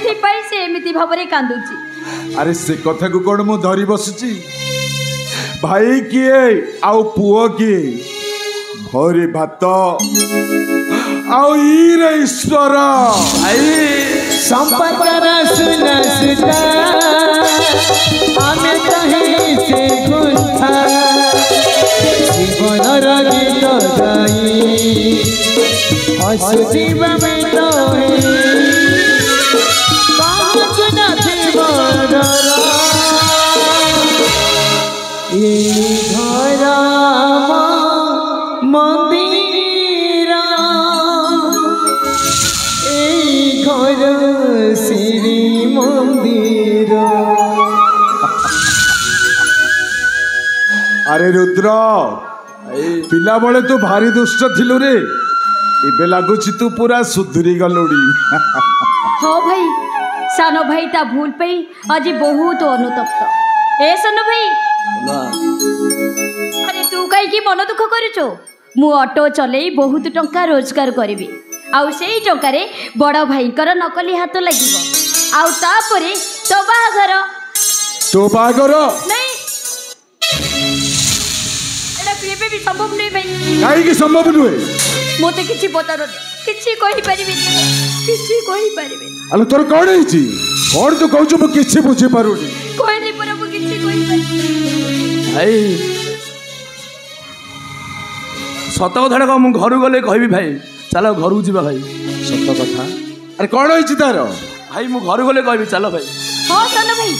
से एमिति भावरे कांदुची। अरे से कथा को कौन मु धरी बसुची भाई किए आउ पुओ किए भोरे भात आउ ईरे ईश्वर भाई संपतर सुना सुता आमे कहीं से गुंथा जीवन गीत गाई हसुदीवा में तो मंदिर घर श्री मंदिर। अरे रुद्र पिला बड़े तू भारी दुष्ट थिलु रे इबे लागुची तू पूरा सुधुरी गलुड़ी। हाँ भाई सानो भाई ता भूल पे आज बहुत अनुतप्त। ए सानो भाई अरे तू कहीं की मन दुख करुचो मु ऑटो चले बहुत टंका रोजगार करी आउ से टंकार बड़ भाई नकली हाथ लगे आउ तापरे तो बाहागर नहीं एटा भी संभव नहीं भाई काई संभव नुहे मते किछि पतारो किछि कहि परिबेनी किछि कहि परिबे अले तोर कोन हिची कोन तू कहू मु किछि बुझी पारुनी कोइ नहीं पर मु किछि कहि परिबे भाई सत कथा को मु घर गले कहबी भाई चलो घर जीवा भाई सत कथा अरे कोन हिची तार भाई मु घर गले कहबी चलो भाई। हां सानो भाई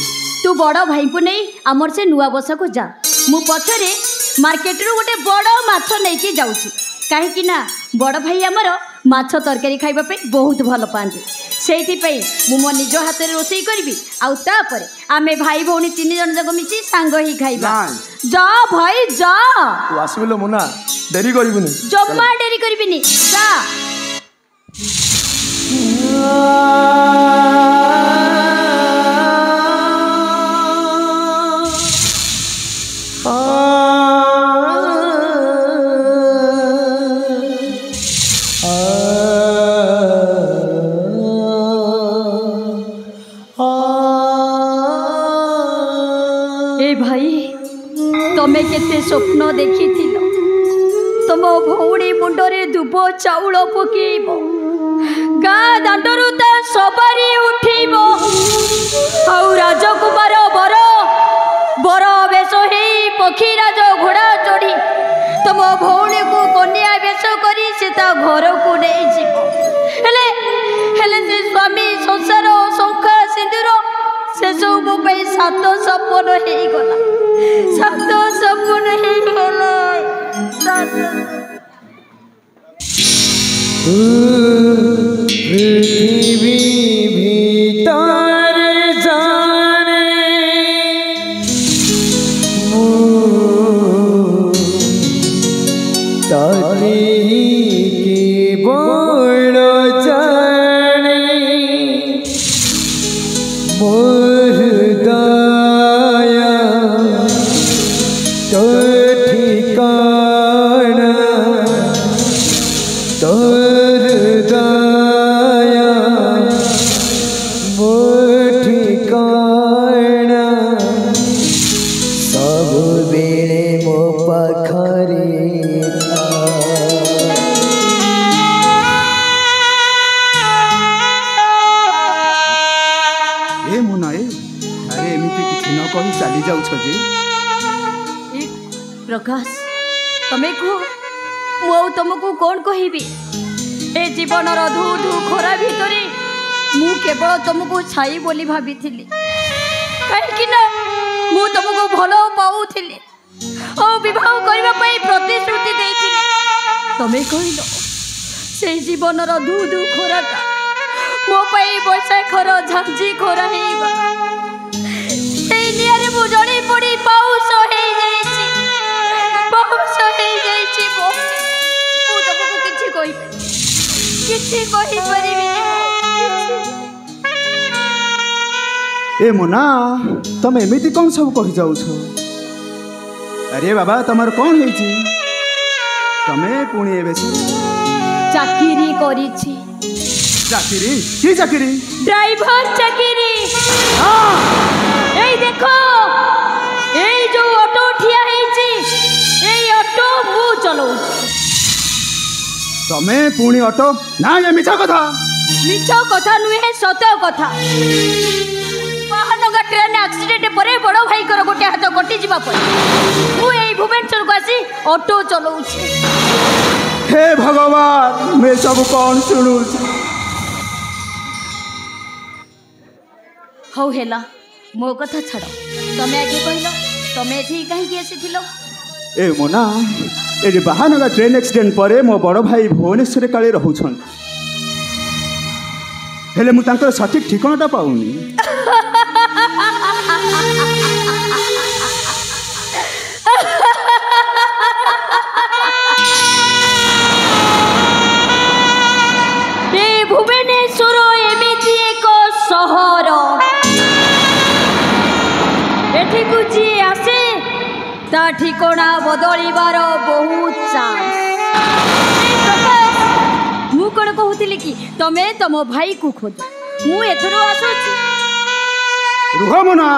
तू बड़ भाई को नहीं हमर से नुआ बसा को जा मु पछरे मार्केट रो गोटे बड़ माछ नहीं के जाउची काहे कि ना बड़ भाई हमर माछ तरकारी खाइबा पे बहुत भल पांती सेठी पे मु मो निज हाथ रे रोसई करबी आउ तापर आमे भाई भौणी 3 जन जक मिची सांग ही खाइबा। जा भाई जा तू आसबिलो मुना देरी करबिनी जम्मा देरी करबिनी जा। तमे केते स्वप्न देखी तुम भौणी मुंडरे दुब चाउल पकेब गाँ दांडरू ता सवारी उठिब आउ राजकुमार बर बर बेश हे पक्षीराज घोड़ा चढ़ी तुम भौणी को कन्या बेश करी से ता घर को नहीं जीव हेले हेले से स्वामी संसार शंखा सिंदूर से सब सात सपन हो गला सात सपन हो गला पृथ्वी भीतर जाने ताली की बड़ जाने मोर दया तो ठिकाना तोर दया मोर ठिकाना सब बेले मो पाखरे ए मुना ए अरे एमती किछि न कहि चली जाउ छ जे प्रकाश तमे को मु तुमको कौन कहबी ए जीवन धू धू खरा भितर मु केवल तुमको छाई बोली भाभी कहीं मु तुमको भल पाऊली और विवाह करने प्रतिश्रुति देती तमे कहल से जीवन धू धू खराटा मो बैशाखर झांझी खरा हो जड़ी पड़ी पाउस हो ए मुना तुम एमती कौन सब कही जाऊ छ अरे बाबा तमर कौन है तमे पुणी एबे चाकरी करिछि चाकरी की चाकरी ड्राइवर चाकरी এই দেখো এই যে অটো ঠিয়া হইছি এই অটো মু চলাউছি तमे पुणी ऑटो ना ये मिछा कथा মিছ কথা নুহে সত কথা মহানগর ট্রেন অ্যাক্সিডেন্ট পরে বড় ভাইকর গোটে হাত কটি ଯିବା পরে মু এই ভুবনেশ্বর কো আসি অটো চলাউছি हे भगवान मैं सब कौन सुनू ହଉ ହେଲା ମୋ କଥା ଛାଡ଼ ତମେ ଆଗେ କହିଲ ତମେ ଏଠି କାହିଁକି ଆସିଥିଲ ए मोना ये बाहानगा ट्रेन एक्सीडेंट पर मो बड़ भाई भुवनेश्वर काले रोचन हेले मु तांकर सठिक ठिकानाटा पाउनी ଏ ଭୁବନେଶ୍ୱର ଏମିତି ଏକ ସହର ଏଠିକୁ ଯିଏ ଆସେ ତା ଠିକଣା ବଦଳିବାର ବହୁତ ଚାନ୍ସ ମୁଁ କ'ଣ କହୁଥିଲି କି ତମେ ତମ ଭାଇକୁ ଖୋଜ ମୁଁ ଏଥର ଆସୁଛି रुह मोना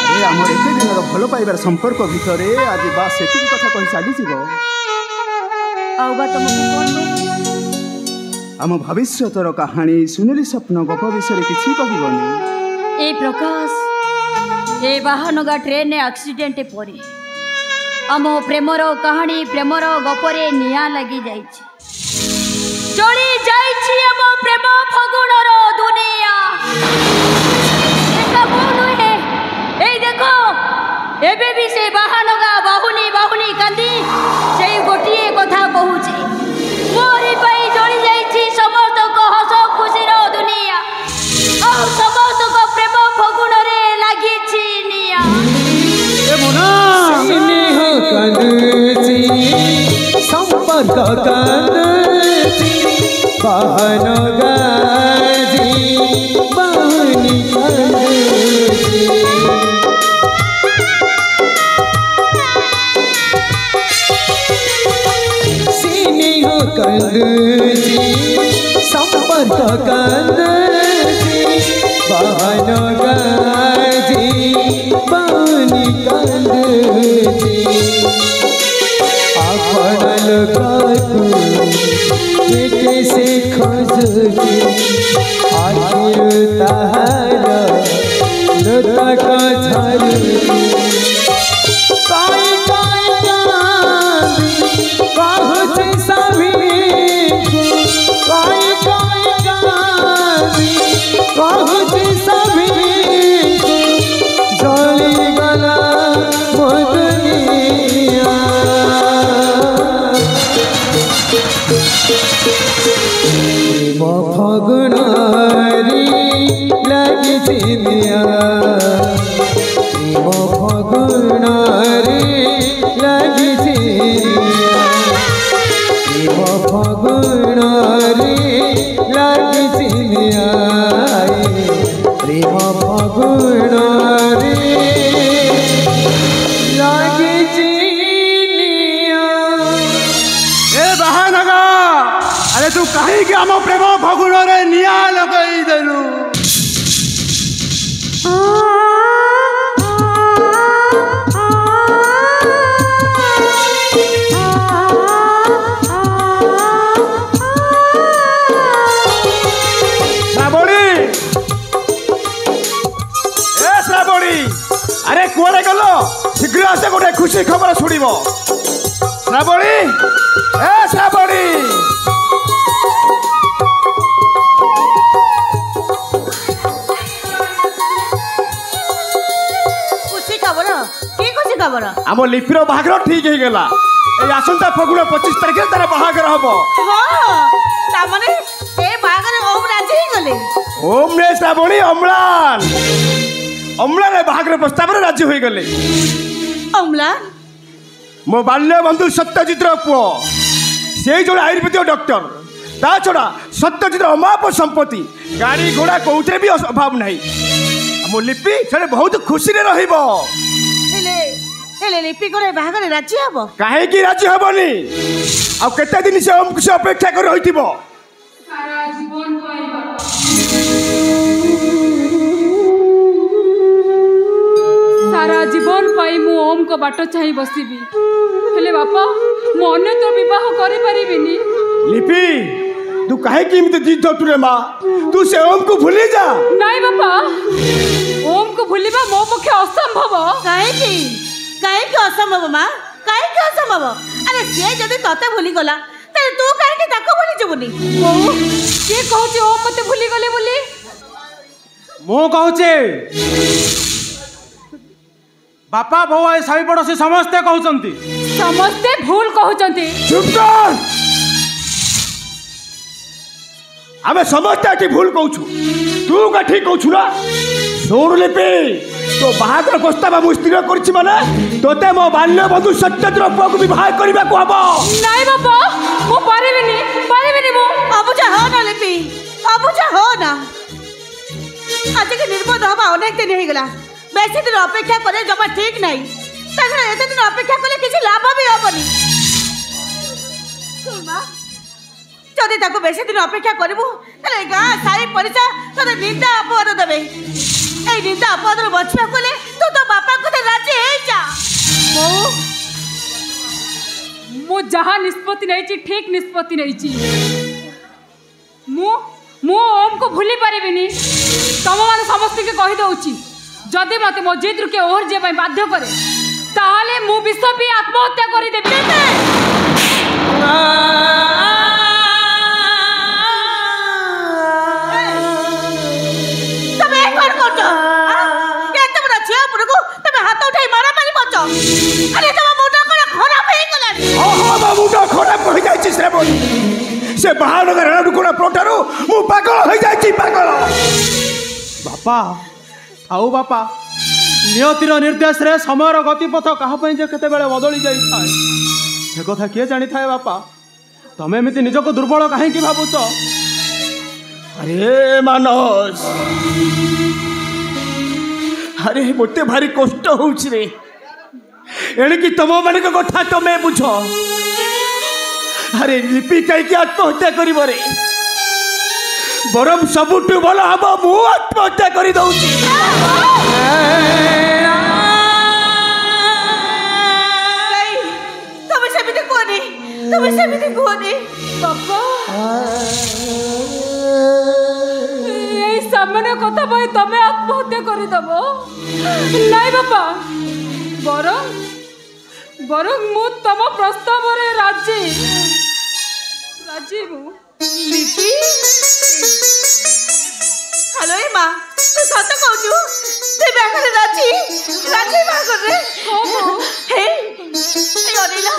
अरे आमर एते दिन भल पाइबार संपर्क भितर आज बास सेतिक कथा कहि चली जीव ଆଉ ବା ତମକୁ କ'ଣ आम भविष्यतर कहानी सुनेली स्वप्न गप विषय किसी कहबनी ए प्रकाश ए बाहानगा ट्रेन एक्सीडेंट पर आम प्रेमर कहानी प्रेमर गपरे निया लगी जाइछि चली जाइछि आम प्रेम फगुणर दुनिया देखा बोलु हे ए देखो एबे भी से बाहानगा बाहुनी बाहुनी कांदी से गोटिए कथा कहूछि मोरी पाई जली जाइछि समस्त को हस खुशीर दुनिया आ समस्त को प्रेम फगुण रे लागिछि निया ए मोना स्नेह कांदची संपर्क कांदची बाहन गाजी बाहुनी कांदची स्नेह कांदची संपर्क कांदची बाहन गाजी बाहुनी कांदची आपण लोकांकू पेटे से खोजती आखिर ताहारा लता का झालती काय काय कांदी काहुचे सभी काय काय कांदी काहुचे सभी जली गला मोदनिया प्रेम फगुणारी लागिछि निया प्रेम फगुणारी लागिछि निया प्रेम फगुणारी लागिछि निया प्रेम फगुणारी लागिछि निया ए बाहानगा अरे तू कहीं के आम प्रेम फगुण रे निया लगई देलु श्रावणी ए श्रावणी अरे कुआडे गलो शीघ्र आसे गोटे खुशी खबर शुणिबो श्रावणी ए श्रावणी खुशी खबर की खुशी खबर आम लिपिर बाहागर ठीक हो गला ए आसंता फगुण 25 तारिख तार बाहागर हबो हां ता माने ए बागर ओम राजी गले ओम ने श्रावणी अम्लान अम्लान बाहागर प्रस्ताव रे राजी हो गले अमला मो बाल्य बंधु सत्यजित पुओ से जो आयुर्वेदिक डॉक्टर ता छड़ा सत्यजित अमाप संपत्ति गाड़ी घोड़ा कौथे भी अभाव नहीं मो लिपि से बहुत खुशी रे रहिबो हेले हेले लिपि को बाहागर राजी हम कहीं राजी हेनी आ केते दिन से ओम से अपेक्षा कर रही सारा जीवन पाई मु ओम को बाट चाहि बसिबी हेले बापा मु अन्य तो विवाह करि परिबिनी लिपि तू कहे कि इमते जिद तुरे मां तू से ओम को भूली जा नहीं बापा ओम को भूलिबा मो पक्षे असंभव काहे कि असंभव मां काहे कि असंभव अरे से जदी तते भूली गला त तू काहे कि ताको भूली जबुनी ओ के कहछि ओम मते भूली गले बोली मो कहछे बापा बो ए साई पड़ोसी समस्ते कहउचंती समस्ते भूल कहउचंती चुप कर आमे समस्ते एठी भूल कहउछु तू का ठीक कहउछु ना सोर लिपि तो बाहागर प्रस्ताव मु स्थिर करछि माने तोते मो बाल्य बंधु सत्यद्र पुआ को विवाह करबा को हबो नहीं बापा मु परिबिनी मु अबुजा हो ना लिपि अबुजा हो ना आज के निर्बोध हवा अनेक दिन हो गला बेसी दिन अपेक्षा करे जमा ठीक नहीं तखन एते दिन अपेक्षा कले किछि लाभ भी होबनी सुमा जदि ताको बेसी दिन अपेक्षा करबो तले गां साई परिसा तोरे निंदा अपवाद देबे ए निंदा अपवाद बचबा कले तू तो बापा को राजी हे जा मु जहाँ निष्पत्ति नहीं ठीक निष्पत्ति नहीं मु ओम को भूली पारिबिनी तुम मान समस्त के कहि दउची जदि मते मो जिद रुके ओहर जे पई बाध्य करे ताहाले मु विष पी आत्महत्या करि देबी तमे कोन करतो केते बड़ा छिया पुरको तमे हाथ उठाई मारा मारी बचो अरे तम मुंडा कोन खराब हे गलानी ओहो बाबूटा खराब हो जाइछि श्रेबणी से बाहागर रणु कोन प्रोटारो मु पागल हो जाइछि पागल बापा आओ बापा नियतिर निर्देश रे समयर गतिपथ कहा जे केते बेले बदली जाई थाए से कथा किए जानी थाए बापा तमे एमिति निजको दुर्बल काहे कि भाबुच अरे मानस अरे मते भारी कष्ट होउछि रे एणे कि तम माने को कथा तमे बुझो अरे लिपि कहीं कि आत्महत्या करिबो रे बरम सबुठु भल हबो मु आत्महत्या करि दउछि तमे सेमिति कोनी बापा ए सामान्य कथा भाई तमे आत्महत्या करि दबो नहीं बापा बरं मु तम प्रस्ताव रे राजी मु लिपि हेलो ए मां तू सत कहू ते बागर राजी बागर रे हे अनिला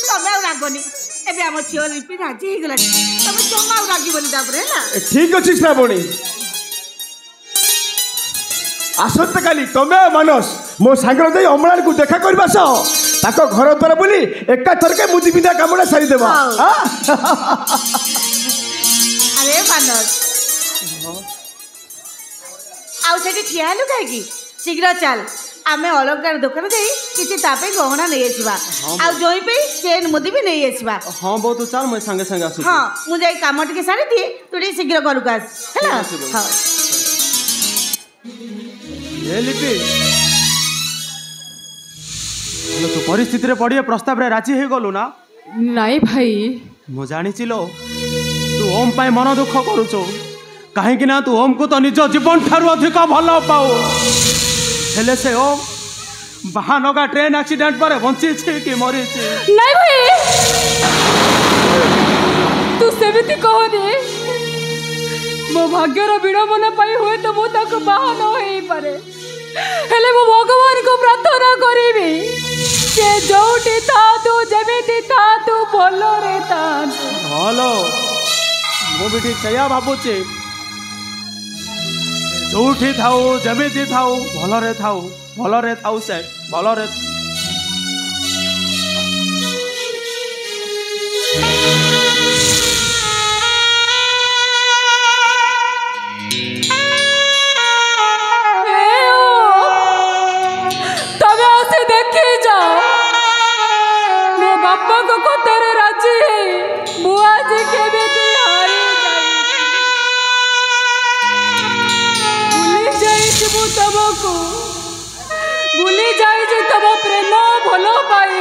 तमे रागनी एबे हम छियो लिपि राजी हे गला तमे जमा रागी बोली दाबरे ना ठीक अछि श्रावणी आसत काली तमे मानस मो सागर दे अमलान को देखा करबा सह ताको घर द्वार बोली एका थरके मुदी बिंदा कामना सारी देबा अरे मानस आउ सेठी ठिया लु काहे की शीघ्र चल आमे अलंकार दुकान जाई किछि तापे गहना नै आसीबा आ जोई पे चेन मुदी भी नै आसीबा हां बहुत चल मैं संगे संगे आसु हां मु जाई काम टिके सारी दिए तू टी शीघ्र घर को आस हैला हां ए लिपि हेलो तो परिस्थिति रे पड़िए प्रस्ताव रे राजी हे गलु ना नहीं भाई मु जानि चिलो तू ओम पाई मन दुख करूचो काहे कि ना तू ओम को तो निज जीवन ठारू अधिक भल पाओ हेले से ओम बाहानगा ट्रेन एक्सीडेंट पर बंची छी कि मरी छी नहीं भाई तू सेमिति कहनी मो भाग्यर विडंबना पाई हुए तो मु ताको बाहा न होई पारे हेले मो भगवान को प्रार्थना करिबी से जोटी था तू जेमिति था तू भलो रे था हेलो मु भी ठीक सया भाबुची जोठी थाऊ जमिति थाऊ भलरे थाऊ से भलरे तमे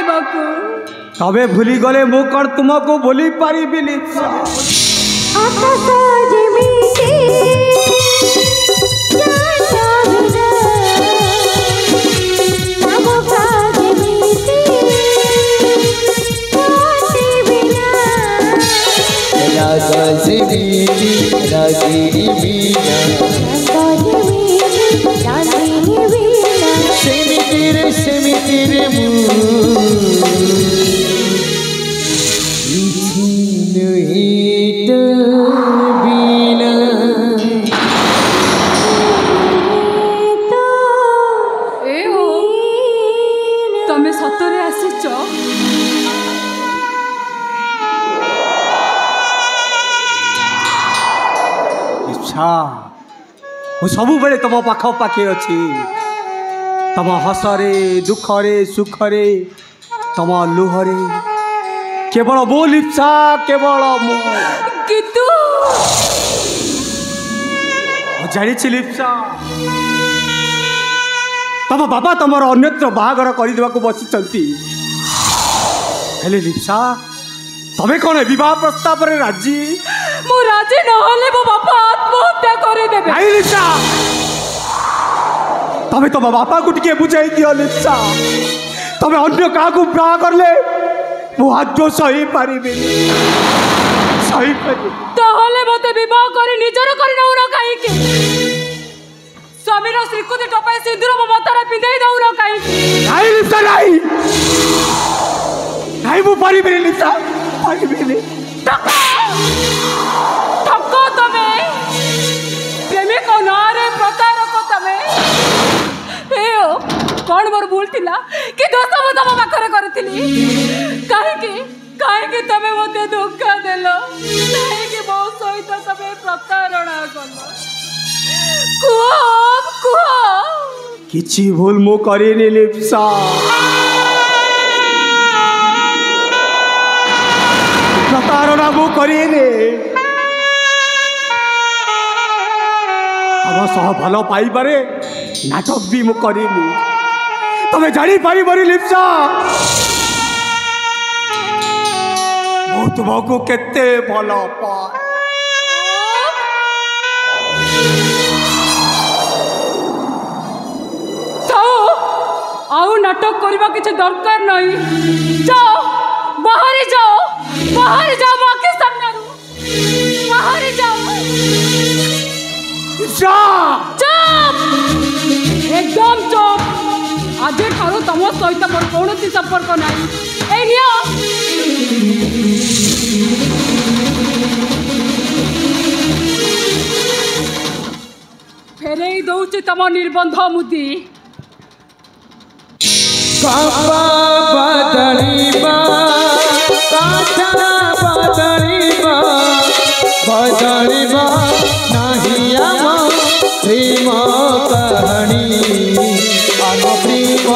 देवाको तबे भूली गले मु कौन तुमको भूली पारी लिप्सा आकाश जेमिति जाता बिना तमका जेमिति जाती बिना रागा जेमिति रागिनी बिना सेमिति रे मु तमे सतरे आसीच इच्छा मु सबु बेले तम पाख पाखे अछि तम हसरे दुखरे सुखरे तम लुहरे केवल मो लिप्सा केवल मो कितु जानी लिप्सा तम बाबा तमर अन्यत्र बाहागर करदेवा बसी हेले लिप्सा तमे कौन विवाह प्रस्ताव रे राजी मु राजी नहले मो बापा आत्महत्या करे देबे नहीं लिप्सा तमे तम बापा को टिके बुझाई दियो लिप्सा तमे अन्य का को ब्याह करले मु आज सही पारिबे सही पारि ताहले मते विवाह करे निजर करे नउरा काहे के स्वामीर श्रीकुति टपाई सिंदूर मो मतारा पिंधाई दउरा काहे के नहीं लिप्सा नहीं मु पारिबे लिप्सा पारिबे ठक्को तमे प्रेमिक नारे प्रतारक तमे एओ कौन मोर भूल थिला कि दोस्त मो तम पाखरे करथिली काहे कि तमे मते धोखा देलो काहे कि मो सहित तमे प्रतारणा करलो कुआ किछि भूल मो करेनी लिप्सा प्रतारणा मु करेनी तम सह भल पाई पारे नाटक भी मु करेनी तमे जानी पारी बरी लिप्सा मु तुमको केते भल पाए आउ नाटक करबा किछ दरकार नहीं जाओ बाहर जाओ माके सामने बाहर जाओ एकदम चुप आज ठारू तुम सहित मोर कौन संपर्क नहीं ए नियो फेरे दौची तम निर्बंध मुदी कापा बदलिबा काठा बदलिबा नाही आम प्रेम कहानी आम प्रेम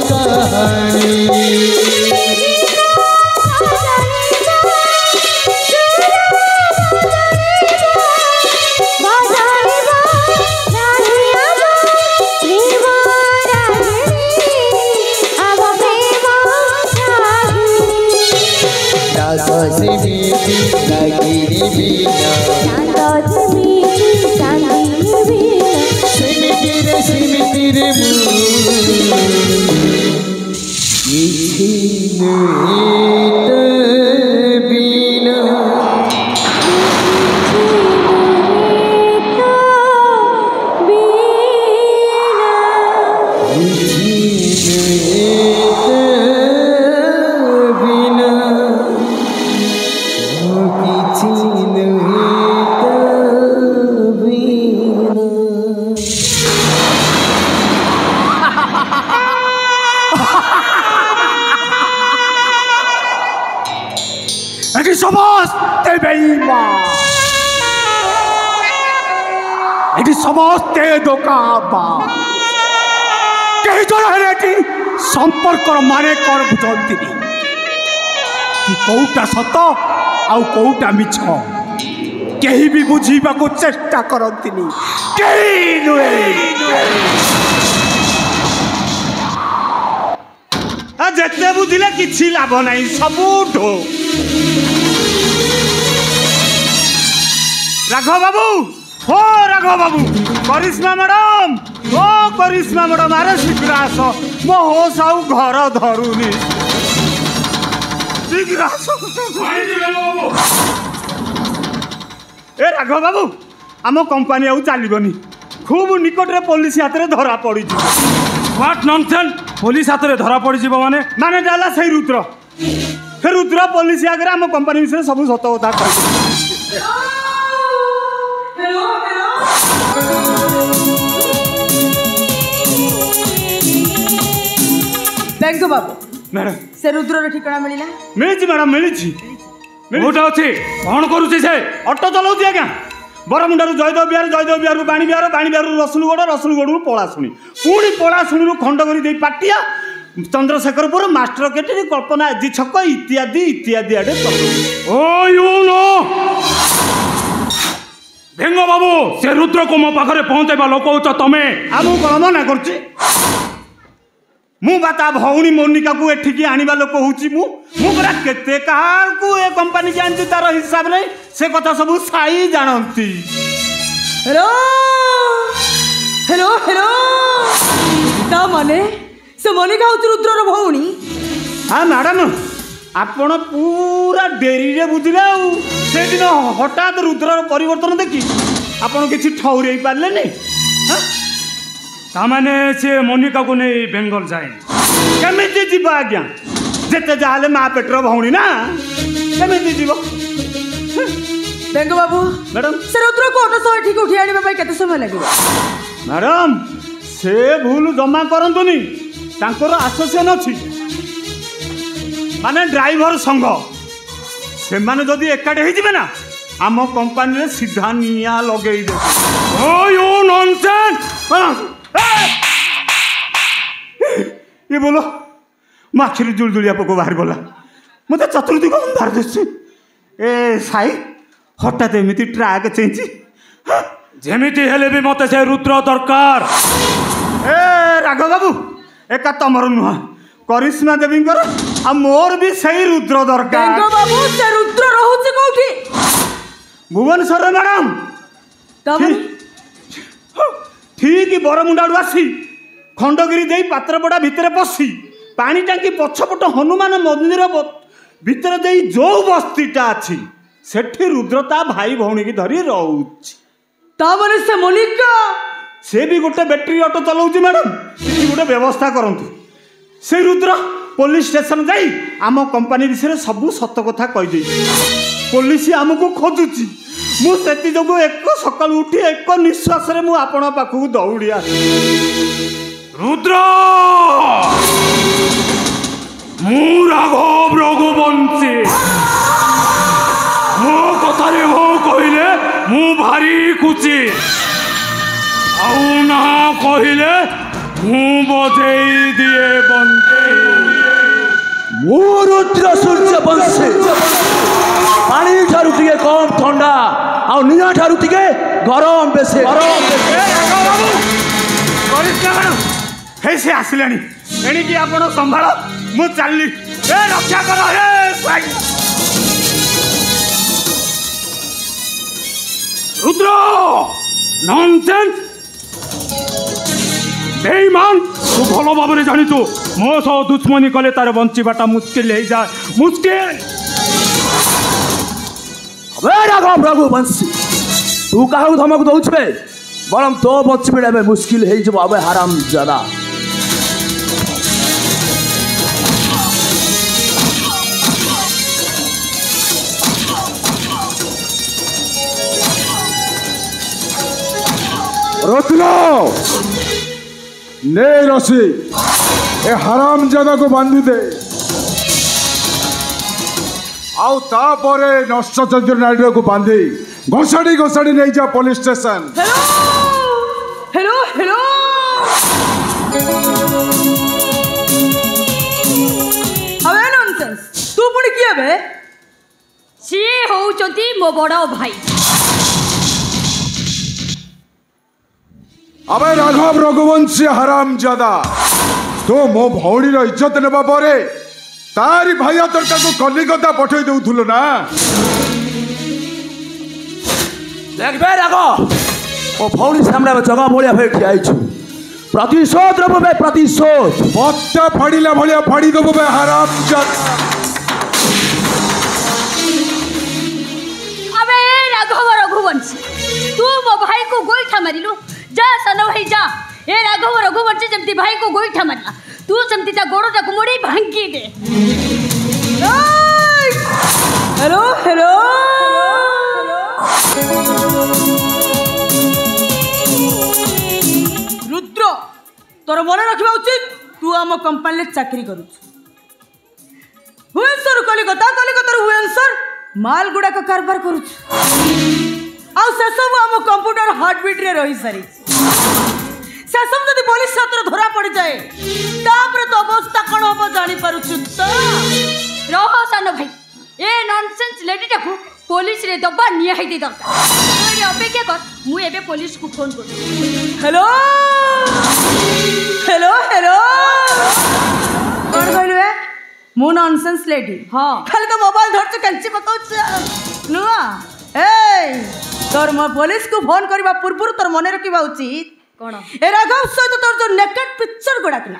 कहानी समस्ते दोकाबा कहीं जन है संपर्क माने कौन बुझती कि कौटा सत आउ कौटा मिछ कहीं भी बुझीबा को चेष्टा करती ଯେତେ ବୁଝିଲେ କିଛି ଲାଭ ନାହିଁ ସବୁ ଢୋ। ରାଘବ ବାବୁ ଓ ରାଘବ ବାବୁ କରିସ୍ମା ମ୍ୟାଡ଼ାମ ଓ କରିସ୍ମା ମ୍ୟାଡ଼ାମ ଆରେ ଶୀଘ୍ର ଆସ ମୋ ହୋସ ଆଉ ଘର ଧରୁନି ଶୀଘ୍ର ଆସ। ଏ ରାଘବ ବାବୁ ଆମ କମ୍ପାନୀ ଆଉ ଚାଲିବନି ଖୁବ୍ ନିକଟରେ ପୋଲିସ ହାତରେ ଧରା ପଡ଼ିଯିବ। ହ୍ୱାଟ୍ ନନ୍ସେନ୍ସ ପୋଲିସ ହାତରେ ଧରା ପଡ଼ିଯିବ ମାନେ ହେଲା ସେଇ ରୁଦ୍ର ସେ ରୁଦ୍ର ପୋଲିସ ଆଗରେ ଆମ କମ୍ପାନୀ ବିଷୟରେ ସବୁ ସତ କଥା କହିଛି। ବେଙ୍ଗ ବାବୁ ମ୍ୟାଡ଼ାମ ସେ ରୁଦ୍ରର ଠିକଣା ମିଳିଲା? ମିଳିଛି ମ୍ୟାଡ଼ାମ ମିଳିଛି। କୋଉଟା ଅଛି କ'ଣ କରୁଛି ସେ? ଅଟୋ ଚଲାଉଛି ଆଜ୍ଞା। ବରମୁଣ୍ଡାରୁ ଜୟଦେବ ବିହାରରୁ ବାଣୀ ବିହାରରୁ ରସୁଲଗଡ଼ରୁ ପଳାଶୁଣି ପୁଣି ପଳାଶୁଣିରୁ ଖଣ୍ଡଗିରି ଦେଇ ପାଟିଆ ଚନ୍ଦ୍ରଶେଖରପୁର ମାଷ୍ଟର କେଟିରି କଳ୍ପନା ଆଜି ଛକ ଇତ୍ୟାଦି ଇତ୍ୟାଦି ଆଡ଼େ ଭେଙ୍ଗ ବାବୁ ସେ ରୁଦ୍ରକୁ ମୋ ପାଖରେ ପହଞ୍ଚାଇବା ଲୋକ ହଉଛ ତମେ। ମୁଁ କ'ଣ ମନା କରୁଛି? ମୁଁ ବା ତା ଭଉଣୀ ମୋନିକାକୁ ଏଠିକି ଆଣିବା ଲୋକ ହଉଛି ମୁଁ ପୁରା କେତେ କାହାକୁ ଏ କମ୍ପାନୀକି ଆଣିଛି ତାର ହିସାବ ନାହିଁ ସେ କଥା ସବୁ ସାଇ ଜାଣନ୍ତି। ହେଲୋ ହେଲୋ ହେଲୋ ତା ମାନେ ସେ ମୋନିକା ହଉଛି ରୁଦ୍ରର ଭଉଣୀ? ହଁ ମ୍ୟାଡ଼ାମ ଆପଣ ପୁରା ଡେରିରେ ବୁଝିଲେ ଆଉ ସେଦିନ ହଠାତ୍ ରୁଦ୍ରର ପରିବର୍ତ୍ତନ ଦେଖି ଆପଣ କିଛି ଠଉରେଇ ପାରିଲେନି। ତାମାନେ ସେ ମୋନିକାକୁ ନେଇ ବେଙ୍ଗଲ ଯାଏ କେମିତି ଯିବ ଆଜ୍ଞା? ଯେତେ ଯାହା ହେଲେ ମା ପେଟର ଭଉଣୀ ନା କେମିତି ଯିବ? ବେଙ୍ଗ ବାବୁ ମ୍ୟାଡ଼ାମ ସେ ରୁଦ୍ରକୁ ଅଟୋ ସହ ଏଠିକି ଉଠି ଆଣିବା ପାଇଁ କେତେ ସମୟ ଲାଗିବ? ମ୍ୟାଡ଼ାମ ସେ ଭୁଲ ଜମା କରନ୍ତୁନି। ତାଙ୍କର ଆସୋସିଏସନ ଅଛି ମାନେ ଡ୍ରାଇଭର ସଂଘ ସେମାନେ ଯଦି ଏକାଠି ହେଇଯିବେ ନା ଆମ କମ୍ପାନୀରେ ସିଧା ନିଆଁ ଲଗେଇ ଦେବେ। ये बोलो ମୋ ଆଖିରୁ ଜୁଳଜୁଳିଆ ପୋକ ବାହାରି ଗଲା ମୋତେ ଚତୁର୍ଦିଗ ଅନ୍ଧାର ଦିଶୁଛି। ଏ ସାଇ ହଠାତ୍ ଏମିତି ଟ୍ରାକ୍ ଚେଞ୍ଜି ଯେମିତି ହେଲେ ବି ମୋତେ ସେ ରୁଦ୍ର ଦରକାର। ଏ ରାଘବ ବାବୁ ଏକା ତମର ନୁହଁ କରିସ୍ମା ଦେବୀଙ୍କର ଆଉ ମୋର ବି ସେଇ ରୁଦ୍ର ଦରକାର। ବେଙ୍ଗ ବାବୁ ସେ ରୁଦ୍ର ରହୁଛି କୋଉଠି? ଭୁବନେଶ୍ୱରରେ ମ୍ୟାଡ଼ାମ। ଠିକ୍ ବରମୁଣ୍ଡାରୁ ଆସି ଖଣ୍ଡଗିରି ଦେଇ ପାତ୍ରପଡ଼ା ଭିତରେ ପଶି ପାଣି ଟାଙ୍କି ପଛପଟ ହନୁମାନ ମନ୍ଦିର ଭିତରେ ଦେଇ ଯୋଉ ବସ୍ତିଟା ଅଛି ସେଠି ରୁଦ୍ର ତା ଭାଇ ଭଉଣୀକି ଧରି ରହୁଛି। ତାମାନେ ସେ ମୋନିକା ସେ ବି ଗୋଟେ ବ୍ୟାଟେରୀ ଅଟୋ ଚଲାଉଛି ମ୍ୟାଡ଼ାମ। କିଛି ଗୋଟେ ବ୍ୟବସ୍ଥା କରନ୍ତୁ। ସେ ରୁଦ୍ର ପୋଲିସ ଷ୍ଟେସନ ଯାଇ ଆମ କମ୍ପାନୀ ବିଷୟରେ ସବୁ ସତ କଥା କହିଦେଇଛି। ପୋଲିସ ଆମକୁ ଖୋଜୁଛି। ମୁଁ ସେଥି ଯୋଗୁଁ ଏକ ସକାଳୁ ଉଠି ଏକ ନିଶ୍ୱାସରେ ମୁଁ ଆପଣଙ୍କ ପାଖକୁ ଦୌଡ଼ି ଆସିଛି। ରୁଦ୍ର ମୁଁ ରାଘବ ରଘୁବଂଶୀ ମୋ କଥାରେ ହଁ କହିଲେ ମୁଁ ଭାରି ଖୁସି ଆଉ ନା କହିଲେ ମୁଁ ବଜେଇ ଦିଏ ବଂଶୀ। ମୁଁ ରୁଦ୍ର ସୂର୍ଯ୍ୟବଂଶୀ ପାଣି ଠାରୁ ଟିକେ କମ ଥଣ୍ଡା ଆଉ ନିଆଁ ଠାରୁ ଟିକେ ଗରମ ବେଶୀ। ହେ ସେ ଆସିଲାଣି ଏଣିକି ଆପଣ ସମ୍ଭାଳ ମୁଁ ଚାଲିଲି। ଏ ରକ୍ଷା କର ହେ ରୁଦ୍ର ନନ୍ସେନ୍ସ ବେଇମାନ ତୁ ଭଲ ଭାବରେ ଜାଣିଛୁ ମୋ ସହ ଦୁଶ୍ମନୀ କଲେ ତାର ବଞ୍ଚିବାଟା ମୁସ୍କିଲ ହେଇଯାଏ ମୁସ୍କିଲ। ରାଘବ ରଘୁବଂଶୀ ତୁ କାହାକୁ ଧମକ ଦଉଛୁ ବେ? ବରଂ ତୋ ବଞ୍ଚିବାଟା ଏବେ ମୁସ୍କିଲ ହେଇଯିବ। ଏବେ ହାରାମ ଜାଦା ରତ୍ନ ନେ ରସି ଏ ହାରାମ ଜାଦାକୁ ବାନ୍ଧି ଦେ ଆଉ ତାପରେ ନଷ୍ଟ ଚନ୍ଦ୍ର ନାଇଡୁକୁ ବାନ୍ଧି ଘୋଷାଡ଼ି ଘୋଷାଡ଼ି ନେଇଯା ପୋଲିସ ଷ୍ଟେସନ। हेलो हेलो अबे नॉनसेंस तू पुणी किए बे? ସିଏ ହଉଛନ୍ତି ମୋ ବଡ଼ ଭାଇ। अबे राघव रघुवंशी हराम ज्यादा तो मो भौणी इज्जत नेबा परे तारी भाई हाथ कलिकता पठे दउथुलो ना देख बे राघो ओ भौणी सामने जगह भलिया भई ठिया आइछु प्रतिशोध रबो बे प्रतिशोध पत्ता फाड़िला भलिया फाड़ी दबो बे हरामजादा अबे राघव रघुवंशी तू मो भाई को गोईठा मारिलु जा सन भाई जा ए राघव रघुवंशी जमती भाई को गोईठा मारला तू समती ता गोड़ो तक मोड़ी भांगी दे हेलो हेलो रुद्र तोर मन रखा उचित तू आम कंपानी चाकरी करू भुवनेश्वर कलिकता कलिकता भुवनेश्वर माल गुड़ाक कारबार करू सब आम कंप्यूटर हार्टबीट रे रही सारी से सब जब पुलिस हाथ धरा पड़ जाए तापर तो अवस्था कौन हम जानी पारुछु तो रह सान भाई ए नॉनसेंस लेडी टाकू पुलिस रे दबा निहाई दरकार तू अपेक्षा कर मु एबे पुलिस को फोन कर हेलो हेलो हेलो कौन कहलु मु नॉनसेंस लेडी हाँ खाली तो मोबाइल धरछ कंची पकाउछ नुआ ए तोर मो पुलिस को फोन करबा पूर्व तोर मन रखिबा उचित कौन ए राघव सहित तोर जो नेकेड पिक्चर गुड़ा किना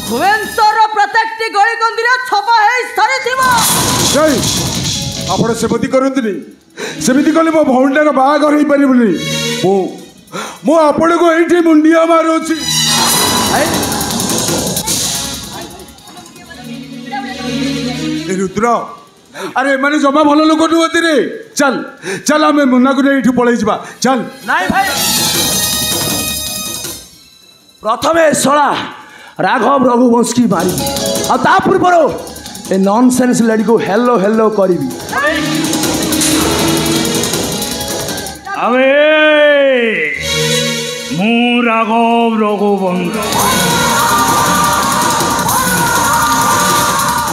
भुवनेश्वर प्रत्येक गली कंदिरा छपा है सारे थिबो जय आपण सेमती करंतनी सेमती कले मो भौंडार बागर होई परिबनी मो आपण को एठी मुंडिया मारोछि ए रुद्र अरे माने जमा भलो लोक नुहति रे चल चल आमे मुन्ना को एठी पळै जिबा चल नाई भाई प्रथमे सला राघव रघुवंश की मारी आ ता पूर्व ए नॉनसेंस लेडी को हेलो हेलो करीबी अबे मु राघव रघुवंश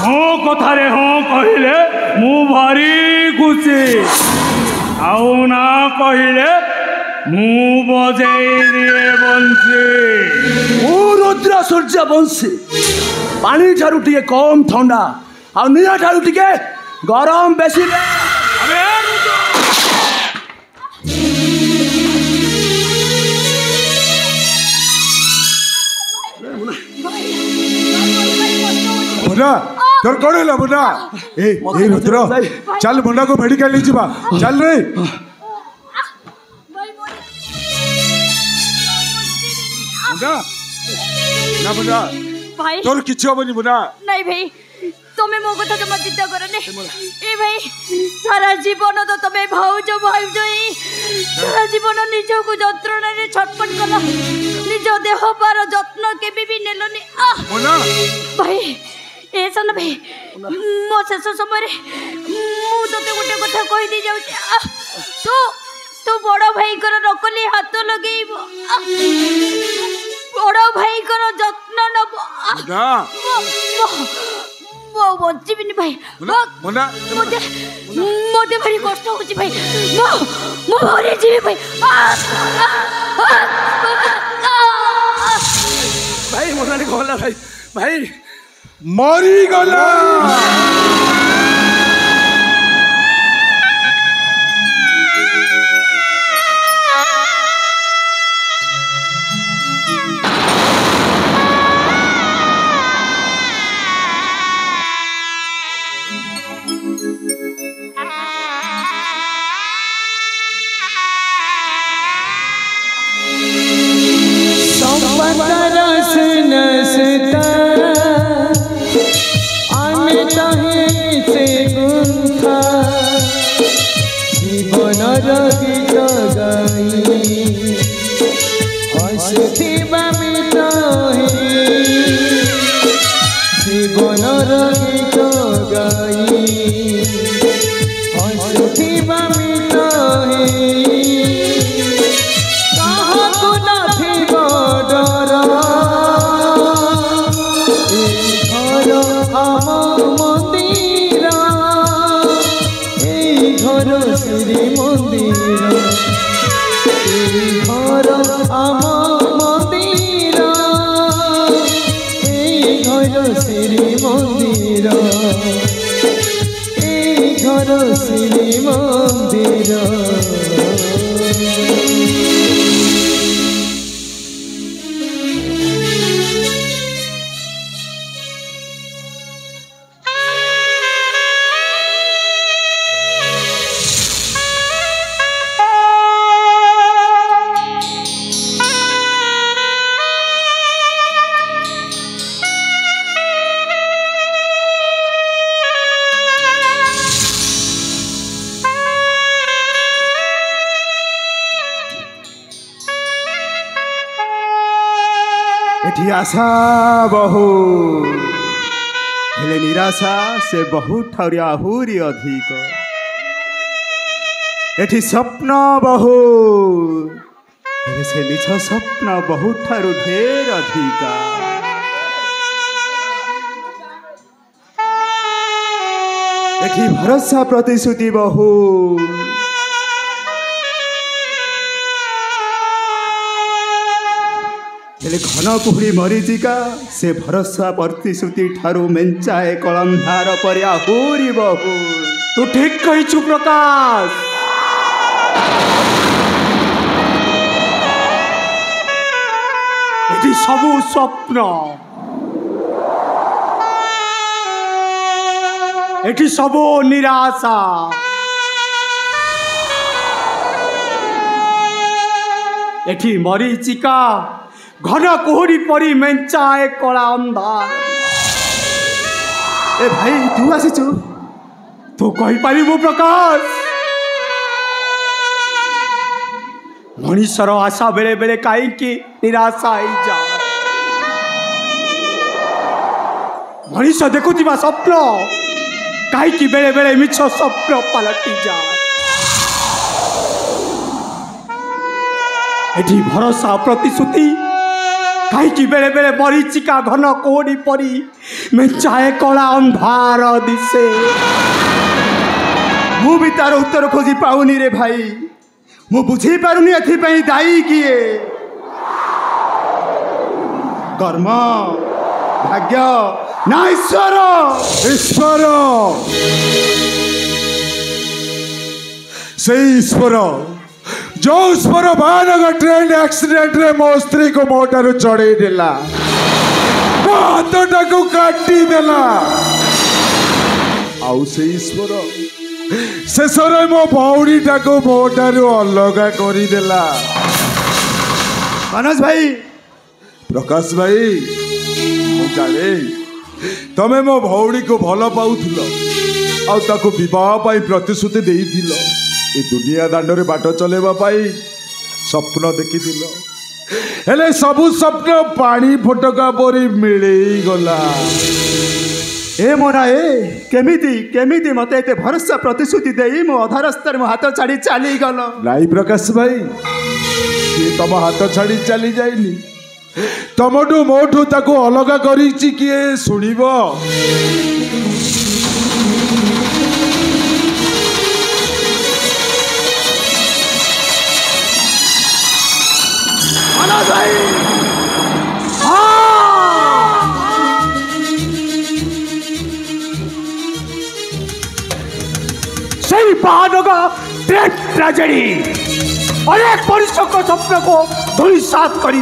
हो कथारे हो कहले मु भारी खुशी आउ ना कहले मु बजाई दिए बंसी रुद्र सूर्य वंशी पानी ठारू टिके कम ठंडा आ निया ठारू टिके गरम बेसी मुन्ना तोर कौन है मुन्ना ए रुद्र चल मुन्ना को मेडिकल ले जिबा चल रे मुन्ना ना मुन्ना भाई तोर किछ होबनी मुन्ना नहीं भाई तुम्हें मो कथा जमा चिंता करने ए भाई सारा जीवन तो तुम्हें भाउज भाउज सारा जीवन निज को जंत्रणा रे छटपट कला निज देह पर जत्न केबे भी नेलनी मुन्ना भाई ए सन भाई मो शेष समय मु तोते गोटे कथा कहि दी जाउ तू तू बड़ भाई कर नकली हाथ लगेइबो बड़ भाई कर जत्न नबो ना मो बचिबिनी भाई मुन्ना मोते मोते भारी कष्ट होची भाई मो मो मरे जीवी भाई भाई मुन्ना ने कहला भाई भाई मरी गला ଶ୍ରୀମନ୍ଦିର ଏଇ ଘର ଶ୍ରୀମନ୍ଦିର। एठी आशा बहु हेले निराशा से बहुत ठाउरी आहुरी अधिक। एठी स्वप्न बहु हेले से निज स्वप्न बहुत ठारू ढेर अधिका। एठी भरोसा प्रतिश्रुति बहु हेले घन कुहुड़ी मरीचिका से भरोसा प्रतिश्रुति ठारू मेंचाए कलंधार पर आहुरी बहु। तू ठीक कहीचु प्रकाश। एटी सबु स्वप्न, एटी सबु निराशा, एटी मरीचिका घन कुहुड़ी परी मेंचाए कला अंधार। ए भाई तू आसीचु तू कही पारिबु प्रकाश। मनीषर आशा बेले बेले कहीं निराशा हो जा। मनीष देखुवा स्वप्न कहीं बेले बेले मिछ स्वप्न पलटि जा। एठी भरोसा प्रतिश्रुति कहीं बेले बेले मरीचिका घन कोड़ी परी मेंचाए कला अंधार दिशे। मु भी तार उत्तर खोजी पाऊनी रे भाई। मु बुझी पारुनी एथिपाई दायी किए। कर्म भाग्य ना ईश्वर। ईश्वर से ईश्वर जो ईश्वर महानगर ट्रेन एक्सीडेंट रे मो स्त्री को मोटारू चढ़े देला, मो हाथटा को काटी देला। आउ से ईश्वर शेष मो भौरीटा को मोटारू अलगा करी देला। मनोज भाई प्रकाश भाई मु जाने तमे मो भौरी को भल पाउथिल आउ ताको विवाह पाई प्रतिश्रुति देइथिल। ए दुनिया दांडरे बाट चलेबा पाई स्वप्न देखिथिल, हेले सबु स्वप्न पानी फटका परी मिले गला। ए मोरा ए केमिति केमिति मते एते भरोसा प्रतिश्रुति देई मो अधा रास्तार मो हाथ छाड़ी चली गल। नाई प्रकाश भाई ये तम हाथ छाड़ी चली जाइनी, तमठू मोठू ताको अलगा करिछि किए सुनिबो। मनोज भाई सही बहादुर ट्रेन ट्रेजेडी अनेक मनुष्य को स्वप्न को धूलिसात कर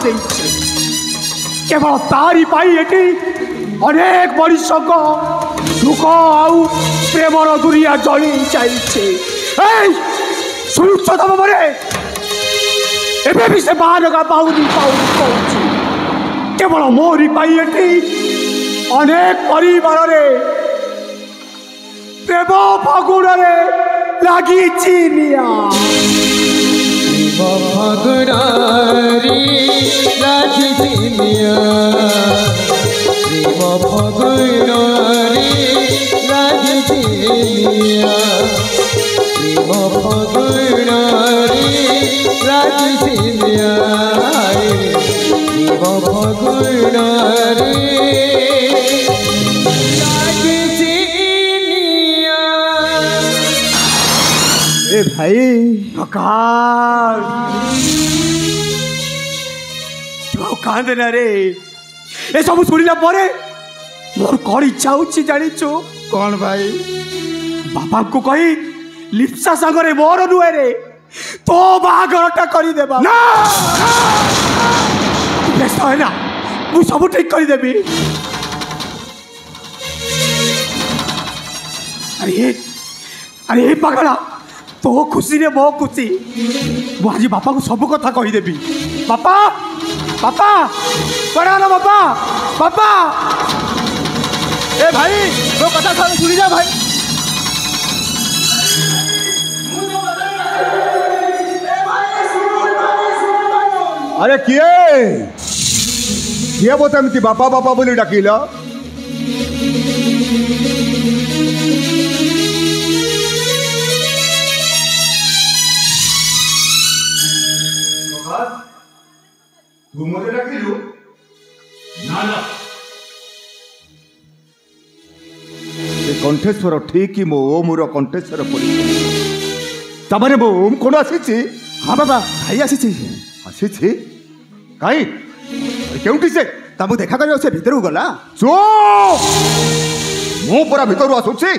केवल तारी पाई एटी अनेक मनुष्य को दुख आउ प्रेमर दुनिया जली चाहिए। शुणुच तम मरे एबे भी से बहादुर पाऊनी पाऊनी कहूँ केवल मोरी पाई एटी अनेक परिवार रे प्रेम फागुन रे लगी चिनिया। फगुनारी लागी चिनिया, प्रेम फगुनारी लागी चिनिया, प्रेम फगुनारी लागी चिनिया, प्रेम फगुनारी लागी चिनिया। ए भाई तू कांदना रे ए सब शुणिला परे मोर कौन इच्छा होची जानिचु कौन भाई बापा को कही लिप्सा संगरे मोर नुहे रे तो बाहागरटा करी देबा ना व्यस्त है ना मु सब ठीक करी देबी अरे पागला तो खुशी रे मो खुशी मु आज बापा को सब कथा कही देबी बापा बापा बड़ा ना बापा बापा ए भाई तो कथा सब सुनी जा भाई अरे किए बोते एमती बापा बापा बोली डाकिल तू मुझे डाकिलु ना ना कंठेश्वर ठीक मो ओमर कंठेश्वर पड़ी तमने मो ओम कौन आसी हाँ बाबा भाई आसी कहीं क्योंकि से तमु देखा कर से भीतर गला चो मो पूरा भीतर आसुची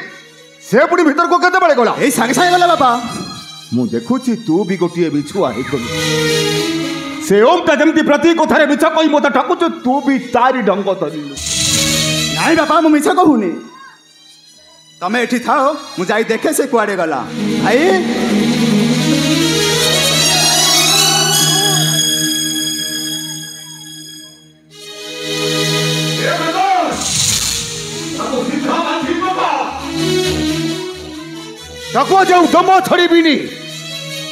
से पुणी भीतर को केते बळे गला ए संगे संगे गला बाबा मु देखुची तू भी गोटिए बिछुआ हे करू से ओम ता जमती प्रति कथारे मिछ कहि मोता ठकुच तू भी तारी ढंग तरिलु नाही बाबा मु मिछ कहूनी तमे एठी थाओ मु जाई देखे से कुआडे गला भाई ताको जाऊ दम छड़ीबिनी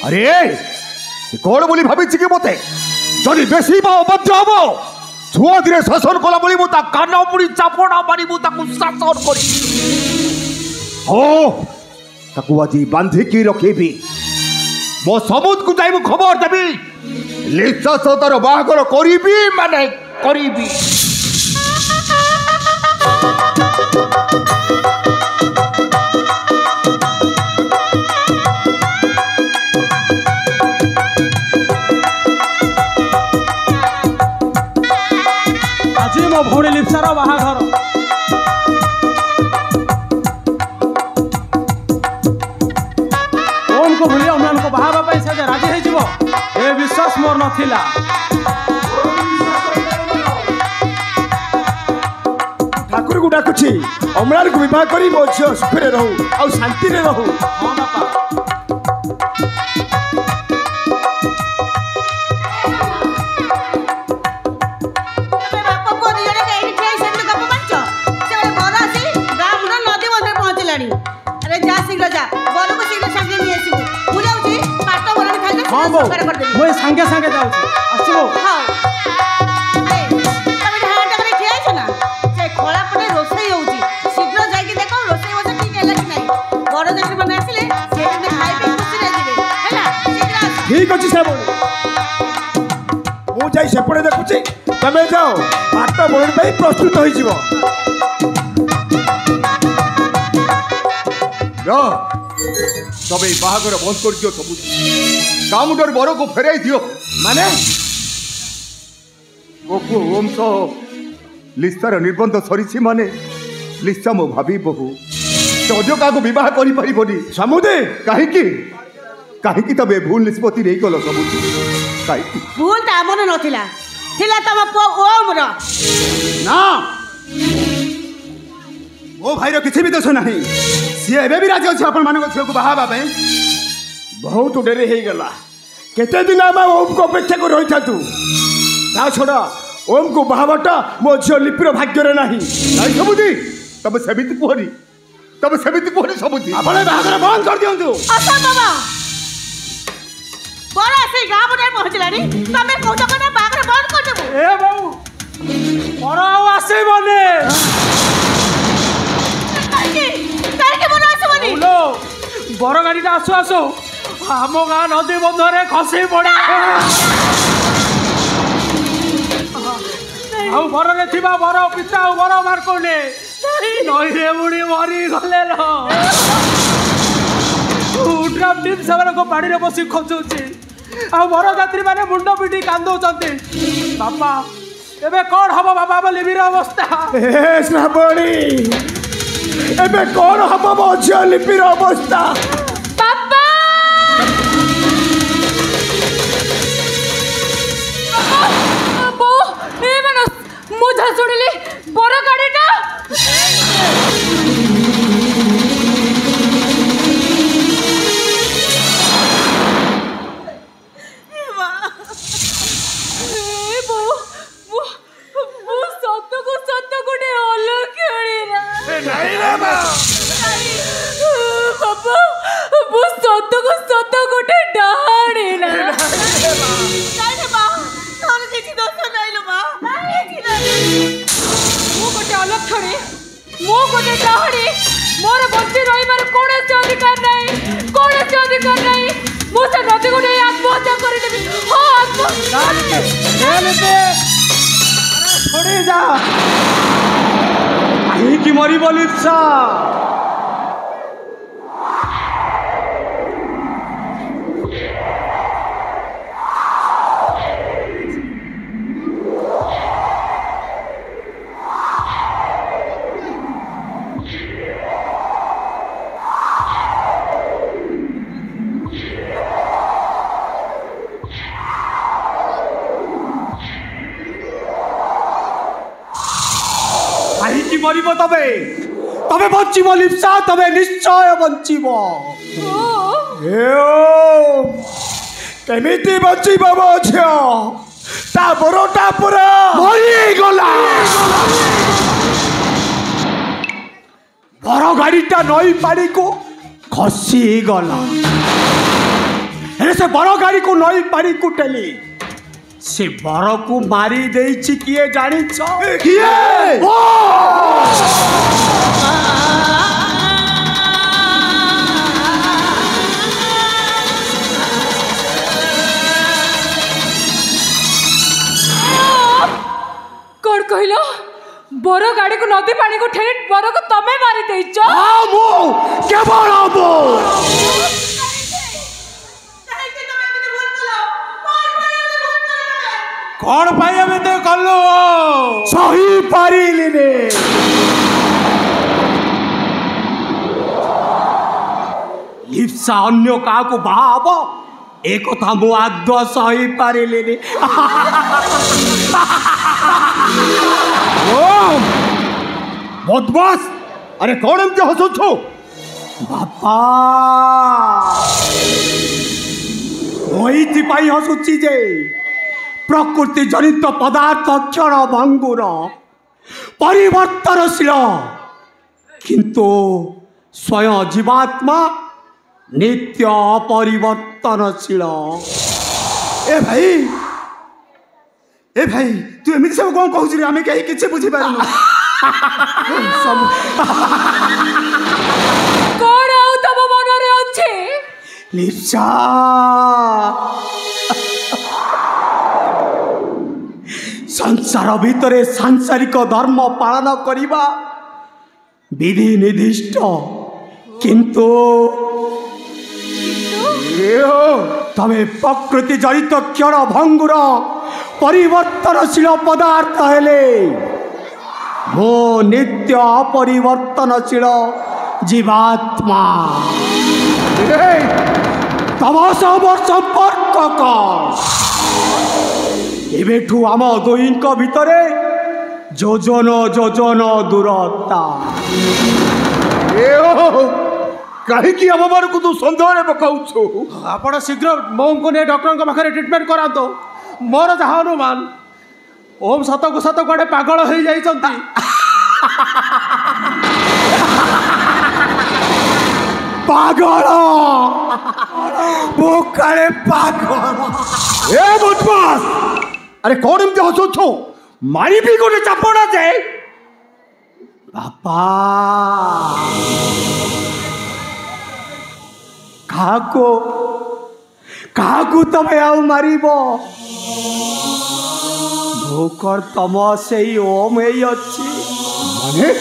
अरे कौन बोली भाभी कि मते जदि बेसी बा अभद्र हबो छुआ धीरे शासन कला बोली मु ता कान पुरी चापड़ा मारी मु ताकू शासन करी हो ताकू आजी बांधी की रखेबी मो सबूत को जाई मु खबर देबी लिसा सदर बाहागर करीबी माने करीबी मो भौणी लिप्सार बाहाघर ओम को भूली अम्लान को बाहा से राजी हो ए विश्वास मोर नथिला ठाकुर को डाकुची अम्लान को विवाह करी मो झियो सुखरे रहू आ शांति रे रहू हां बापा मुझे संगे संगे जाऊँ आसो हाँ तमें ढांटा करे ठिया छ ना से खोला पटे रोसई होउची शीघ्र जाई देखो रोसई होसे ठीक है कि नहीं बड़ देश माने आसिले से में खाई पे खुशी रह जिवे हैला शीघ्र ठीक अछि सब मु जाई सेपड़े देखुची तमे जाओ भात बोलण पे प्रस्तुत होई जिवो रो तबे बाहागर बंद कर दियो सब कामुडर बरो को फेराई दियो माने गोकु ओम तो लिस्तार निर्बंध सरीछि माने लिस्ता मो भाभी बहु तोजो का को विवाह करि परिबोनी समुदे काहे तबे भूल निष्पत्ति नहीं गलो समुदे काहे भूल ता मन नथिला थिला तम पो ओम रो ना ओ भाई रो किछि भी दोष नाही सी एबे भी राजी अछि अपन मानको छे को बाहाबा पे बहुत डेरे हो गला केते दिन आम ओम को अपेक्षा कर रही था तू ता छोड़ा ओम को बाहाबटा मो झियो लिपिर भाग्य रे नाही नहीं सबुदी तब सेमिति कोहरी सबुदी आपण बाहागर बंद कर दियंतु अच्छा बाबा बड़ा से गां बडे पहुंचलानी तमे कहतो कना बाहागर बंद कर देबो ए बाबू बड़ा आसे बने काहे बना आसबनी लो बड़ गाड़ीटा आसु आसु आम गाँ नदी बंधरे खसी पड़ा बरे थी बर पिता बर मार्कने नई बुड़ी मरी गले टीम से पानी बसी खोजुची आ बर यात्री मैंने मुंड पिटी कांदौं बापा एबे कौन हबो बाबा बोली वीर अवस्था ए श्रावणी एबे कौन हबो मो झियो लिपिर अवस्था बाबा बो ए मनस मुझा सुनिली बड़ गाड़ीटा मोर बच्चे रहीबार कौन अधिकार नहीं मुझे नदी को नहीं आत्महत्या करदेवी छोड़ी जा कहीं मरी लिप्सा मरिब तबे तबे बचिब लिप्सा तबे निश्चय बचिब केमिति बचिब मो झियो ता बरोटा पुरा मरी गला बड़ गाड़ीटा नई पानी को खसी गला से बड़ गाड़ी को नई पानी को टेली से बड़ को मारी देछि किए जानी छ किए कौन कहलो बड़ गाड़ी को नदी पानी को ठेली बड़ को तमे मारी देछ केवल कौन पाई हमें तो कलो सही पारिली रे लिप्सा अन्य का को भाव एक कथा मु आद सही पारिली रे बदमाश अरे कौन एमती हसुछु बापा वही पाई हसुची जे प्रकृति जनित पदार्थ क्षण भंगुर परिवर्तनशील किंतु स्वयं जीवात्मा नित्य अपरिवर्तनशील ए भाई तू एमती सब कौन कहू आम कहीं किसी बुझी पार कौन आउ तब मन रे अच्छे लिप्सा संसार भितर सांसारिक धर्म पालन करिबा विधि निर्दिष्ट किंतु तमे प्रकृति जनित क्षण भंगुर परिवर्तनशील पदार्थ हेले मो नित्य अपरिवर्तनशील जीवात्मा तम सब संपर्क कर एबेठू आम दुईक भितरे जोजन जोजन दूरता कहीं आम मान को तू सन्देह पकाऊ आपण शीघ्र मो को नहीं डॉक्टर पाखे ट्रिटमेंट करातो मोर जहाँ अनुमान ओम सत को सत कड़े पागल हो जाइछंती पागल बोकारे पागल ए बदमाश अरे कौन एमती हसुछु मारी भी गोटे चापड़ा जाए बापा काको तमे आउ मारिब भोकर तम से ओम ही अच्छी माने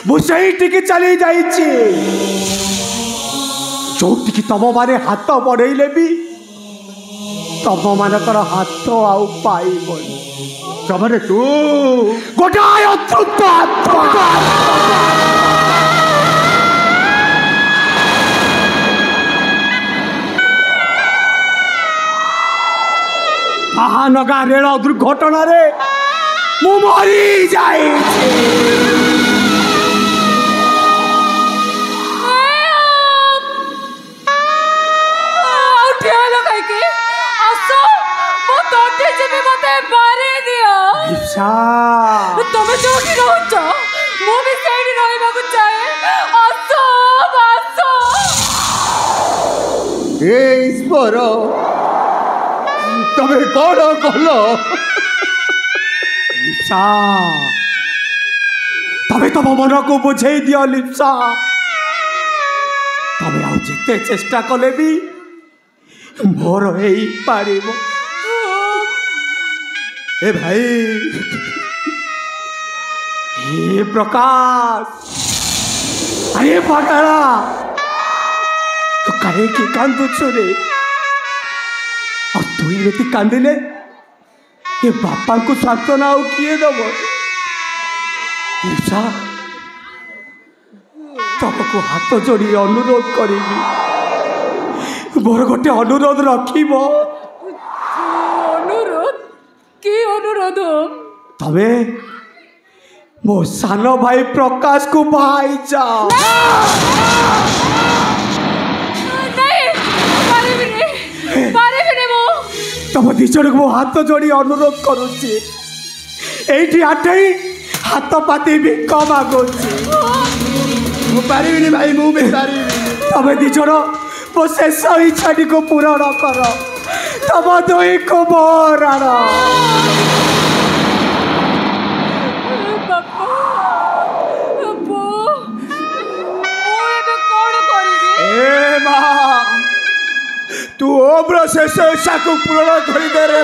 मुझे टिके चली जाइए जोटिकी तम माने हाथ बढ़ेले भी तम मानकर हाथ आउ पाइबनी ତମରେ ତୁ ଗୋଟାଏ ଅତୃପ୍ତ ଆତ୍ମା ମହାନଗା ରେଳ ଦୁର୍ଘଟଣାରେ ମୁଁ ମରି ଯାଇଛି। ତମେ ଯୋଉଠି ରହୁଛ ମୁଁ ବି ସେଇଠି ରହିବାକୁ ଚାହେଁ। ଆସ ଆସ। ଏ ଈଶ୍ୱର ତମେ କଣ କଲ? ଲିପ୍ସା ତମେ ତମ ମନକୁ ବୁଝେଇ ଦିଅ। ଲିପ୍ସା ତମେ ଆଉ ଯେତେ ଚେଷ୍ଟା କଲେ ବି ମୋର ହେଇପାରିବ। ଏ ଭାଇ हे प्रकाश, अरे पागला तू कहे की कांदुछु रे? और तू एमती कांदिले ये बापा को सांत्वना और किए दब? लिप्सा तुमको हाथ जोड़ी अनुरोध करी मोर गोटे अनुरोध रखिब। अनुरोध की अनुरोध? तबे मो सान भाई प्रकाश को भाई जाओ। तुम दिजन को हाथ जोड़ी अनुरोध करुच्ची। एठी आठई हाथ पाती भी कम आगुची। पारिबिनी भाई मु भी पारिबिनी। तुम दिजन मो शेष इच्छाटी को पूरण कर। तुम दुई को मोर आण। तू ओब्र शेष इच्छा को पूर्ण कर दे रे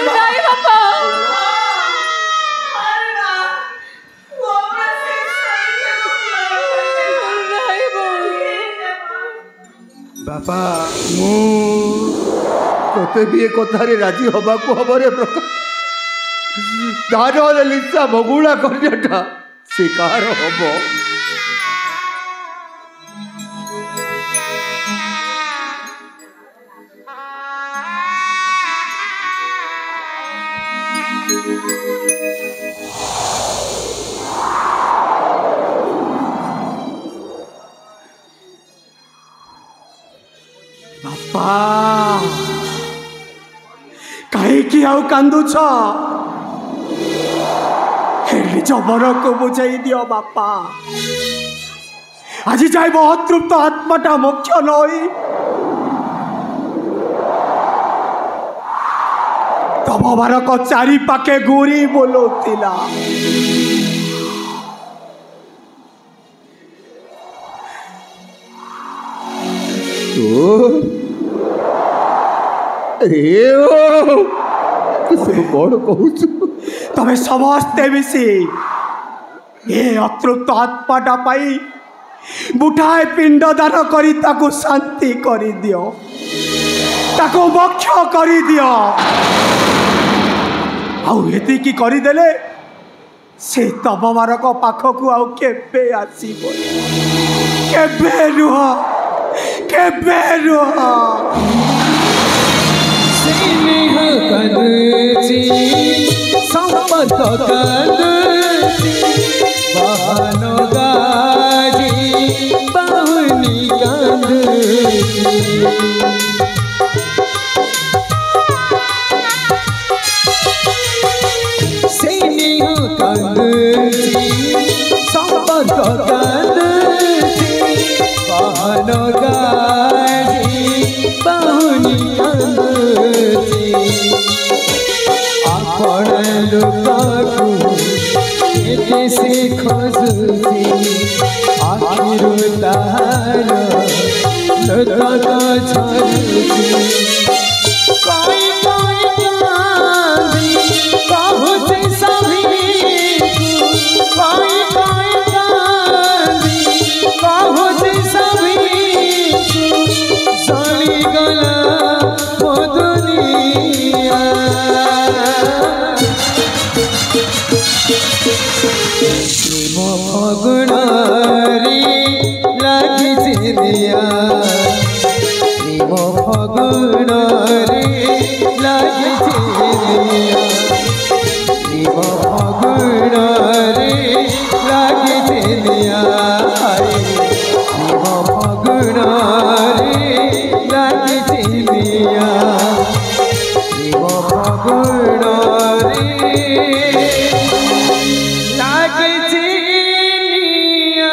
बापा मु तोते भी एक कथारे राजी हवा को हब रे प्रकाश। दानो लिप्सा बगुड़ा करटा शिकार हब। बापा कहीं आउ कांदुछ? निज मन को बुझाई दियो बापा। आज जाए अतृप्त आत्माटा मुख्य नई तम बारक चारि पाखे घूरी बोलूला। कौन कहूँ तमें समस्ते मिसी ये अतृप्त आत्माटा पाई मुठाए पिंड दान करी ताको शांति करी दियो, ताको मोक्ष करी दियो। आउ एतिकी करी देले से तम मारक पाखकु आउ केबे आसीबो, केबे नुह, केबे नुह। स्नेह कदची संपत कदची बहन गाजी बहुनी कदची। स्नेह कदची संपत कदची बहन गाजी बहुनी आपण लुकाकू से खोजुची आखिरु तार लता झरुची। कोई कोई कांदी कहूची सभी कोई कोई कांदी कहूची सभी सड़ी गला दुनिया। निया प्रेम फगुन रे लागे निया प्रेम फगुन रे लागे निया प्रेम फगुन रे लागे निया प्रेम फगुन रे लागे निया।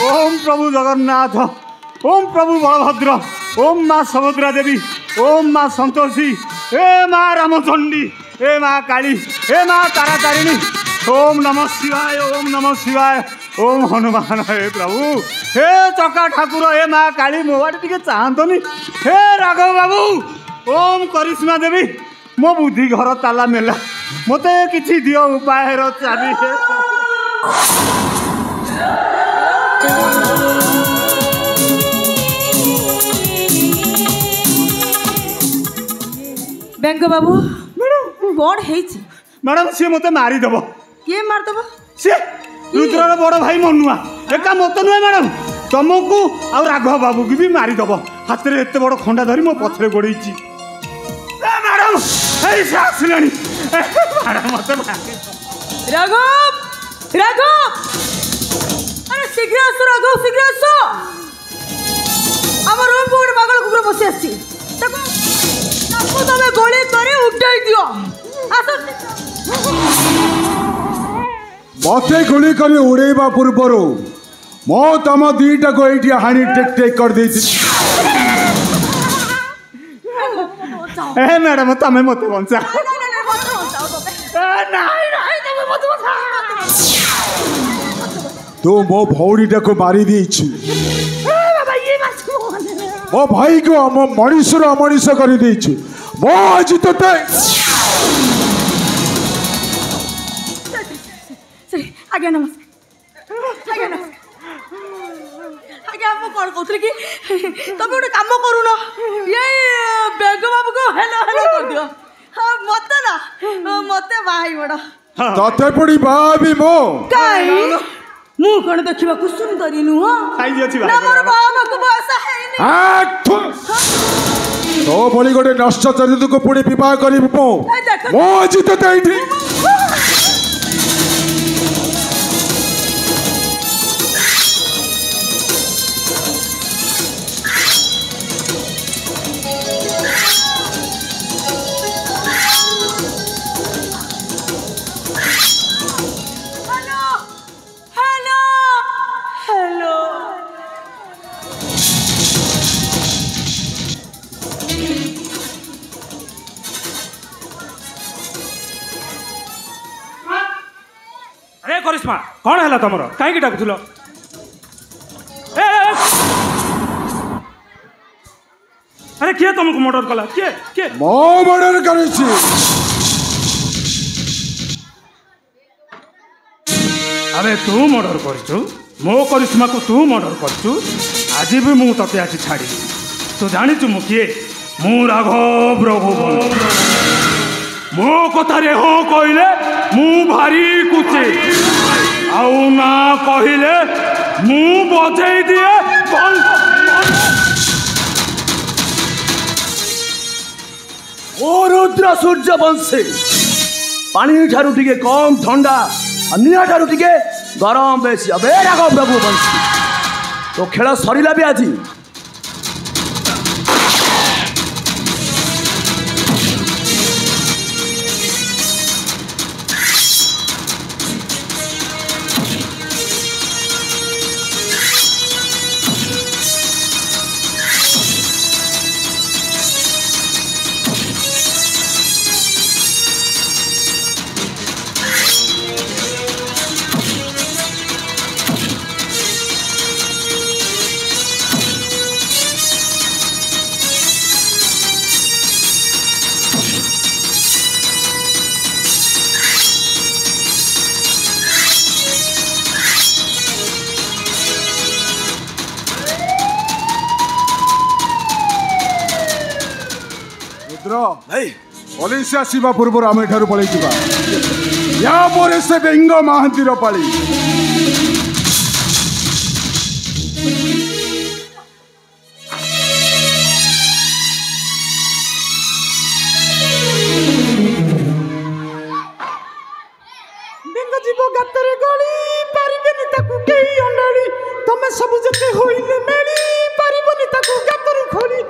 ओम प्रभु जगन्नाथ, ओम प्रभु बलभद्र, ओम माँ सुभद्रा देवी, ओम माँ संतोषी, हे माँ रामचंडी, हे माँ काली, हे माँ तारातारिणी, ओम नमः शिवाय, ओम नमः शिवाय, ओम हनुमान, हे प्रभु, हे चका ठाकुर, हे माँ काली मो बाटे टिके चाहतनी, हे राघव बाबू, ओम करिश्मा देवी, मो बुद्धि घर ताला मेला, मते किछि दियो उपाय रो चाबी। बेंग बाबू कौन है मैडम सी मत मारिदेव किए मारदेव सी रुद्रर बड़ भाई मनुआ एका मत नुहे मैडम तुमको आ राघव बाबू की भी मारिदेव हाथ में एत बड़ खंडा धरी मो पथरे गोड़े मैडम आसले मत राघव राघव अरे शीघ्र आस राघव शीघ्र आस आम रूम को गोटे पागल कुकुर बसी आसी तुम्हें गोली करे उठाई दियो मते गुली कर उड़ेबा पूर्वर मो तम दीटा को ये हाणी टेक टेक कर दी मैडम तमें मत बचा तो मो भौरीटा को मारी दी मो भाई को मनीषर अमनीष कर दी मो आज तोते आज्ञा नमस्कार आज्ञा नमस्कार आज्ञा आप कौन कहते कि तुम गोटे कम करून ये बेग बाबू को हेलो हेलो कर दियो मत ना मत भाई बड़ तते पड़ी बाबी मो काई मु कोन देखिबा को सुंदरी नु खाई अछि भाई ना मोर बाबा को बस हैनी तो बोली गोटे नष्ट चरित को पुणी विवाह करी मो आज तोते एठी करिश्मा कौन है तुम कहीं डाकुल अरे किए तुमको मर्डर कला किए किए मो मर्डर करे अरे तू मर्डर कर मो करिश्मा को तू मर्डर कर आज भी मु ते आज छाड़ी तू जाचु मु किए मु राघव रघुवन मो कथारे हो कहले मु भारी कुचे आउ ना कहले मु बजई दिए ओ रुद्र सूर्य वंशी पानी ठारू टिके कम ठंडा निया ठारू टिके गरम बेसी अबे राघव प्रभु वंशी तो खेल सरिला भी आज भाई पुलिस आसवा पूर्व आम एठार पलि या पर से बेंग महांतीर पाली जीव गाତରେ गଳି ପାରିବେନି ତାକୁ କେହି ଅଣ୍ଡାଳି ତମେ ସବୁ ଯେତେ ହୋଇଲେ ମେଳି ପାରିବନି ତାକୁ ଗାତରୁ ଖୋଳି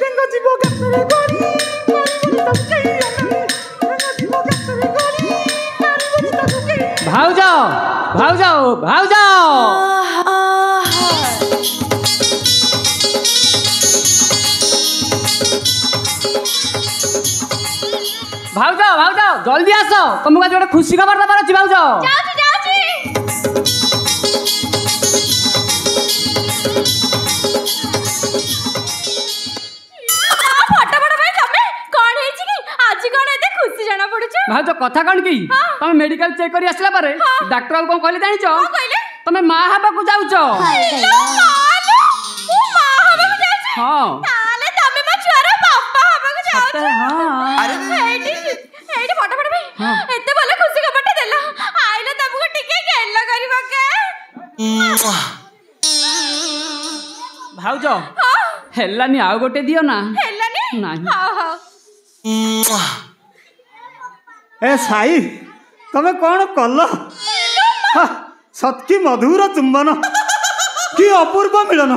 ବେଙ୍ଗ ଜୀବ ଗାତରେ ଗଳି ପାରିବନି ତାକୁ କେହି ଅଣ୍ଡାଳି ବେଙ୍ଗ ଜୀବ ଗାତରେ ଗଳି ପାରିବନି ତାକୁ କେହି ଭାଉଜ ଭାଉଜ ଭାଉଜ ଭାଉଜ ଭାଉଜ ଜଲ୍ଦି ଆସ ତମକୁ ଆଜି ଗୋଟେ ଖୁସି ଖବର ଦେବାର ଅଛି ଭାଉଜ ଯାଉଛି ଯାଉଛି ଫଟାଫଟ ଭାଇ ତମେ କଣ ହେଇଛି କି ଆଜି କଣ ଏତେ ଖୁସି ଜଣା ପଡୁଛ ଭାଉଜ କଥା କଣ କି ତମେ ମେଡିକାଲ ଚେକ୍ କରି ଆସିଲା ପରେ ଡାକ୍ତର ବାବୁ କଣ କହିଲେ ଜାଣିଛ ତମେ ମା ହେବାକୁ ଯାଉଛ ହଁ ତାହେଲେ ତମେ ମୋ ଛୁଆର ବାପା ହେବାକୁ ଯାଉଛ ଏଇଠି ଫଟାଫଟ ଭାଇ ଏତେ ଭଲ ଖୁସି ଖବରଟା ଦେଲ ଆଇଲେ ତମକୁ ଟିକେ ଗେଲ କରିବା କେ ଭାଉଜ ହେଲାନି ଆଉ ଗୋଟେ ଦିଅ ନା ହେଲାନି ନାହିଁ ହଉ ଏ ସାଇ ତମେ କଣ କଲ ସତ୍କି ମଧୁର ଚୁମ୍ବନ କି ଅପୂର୍ବ ମିଳନ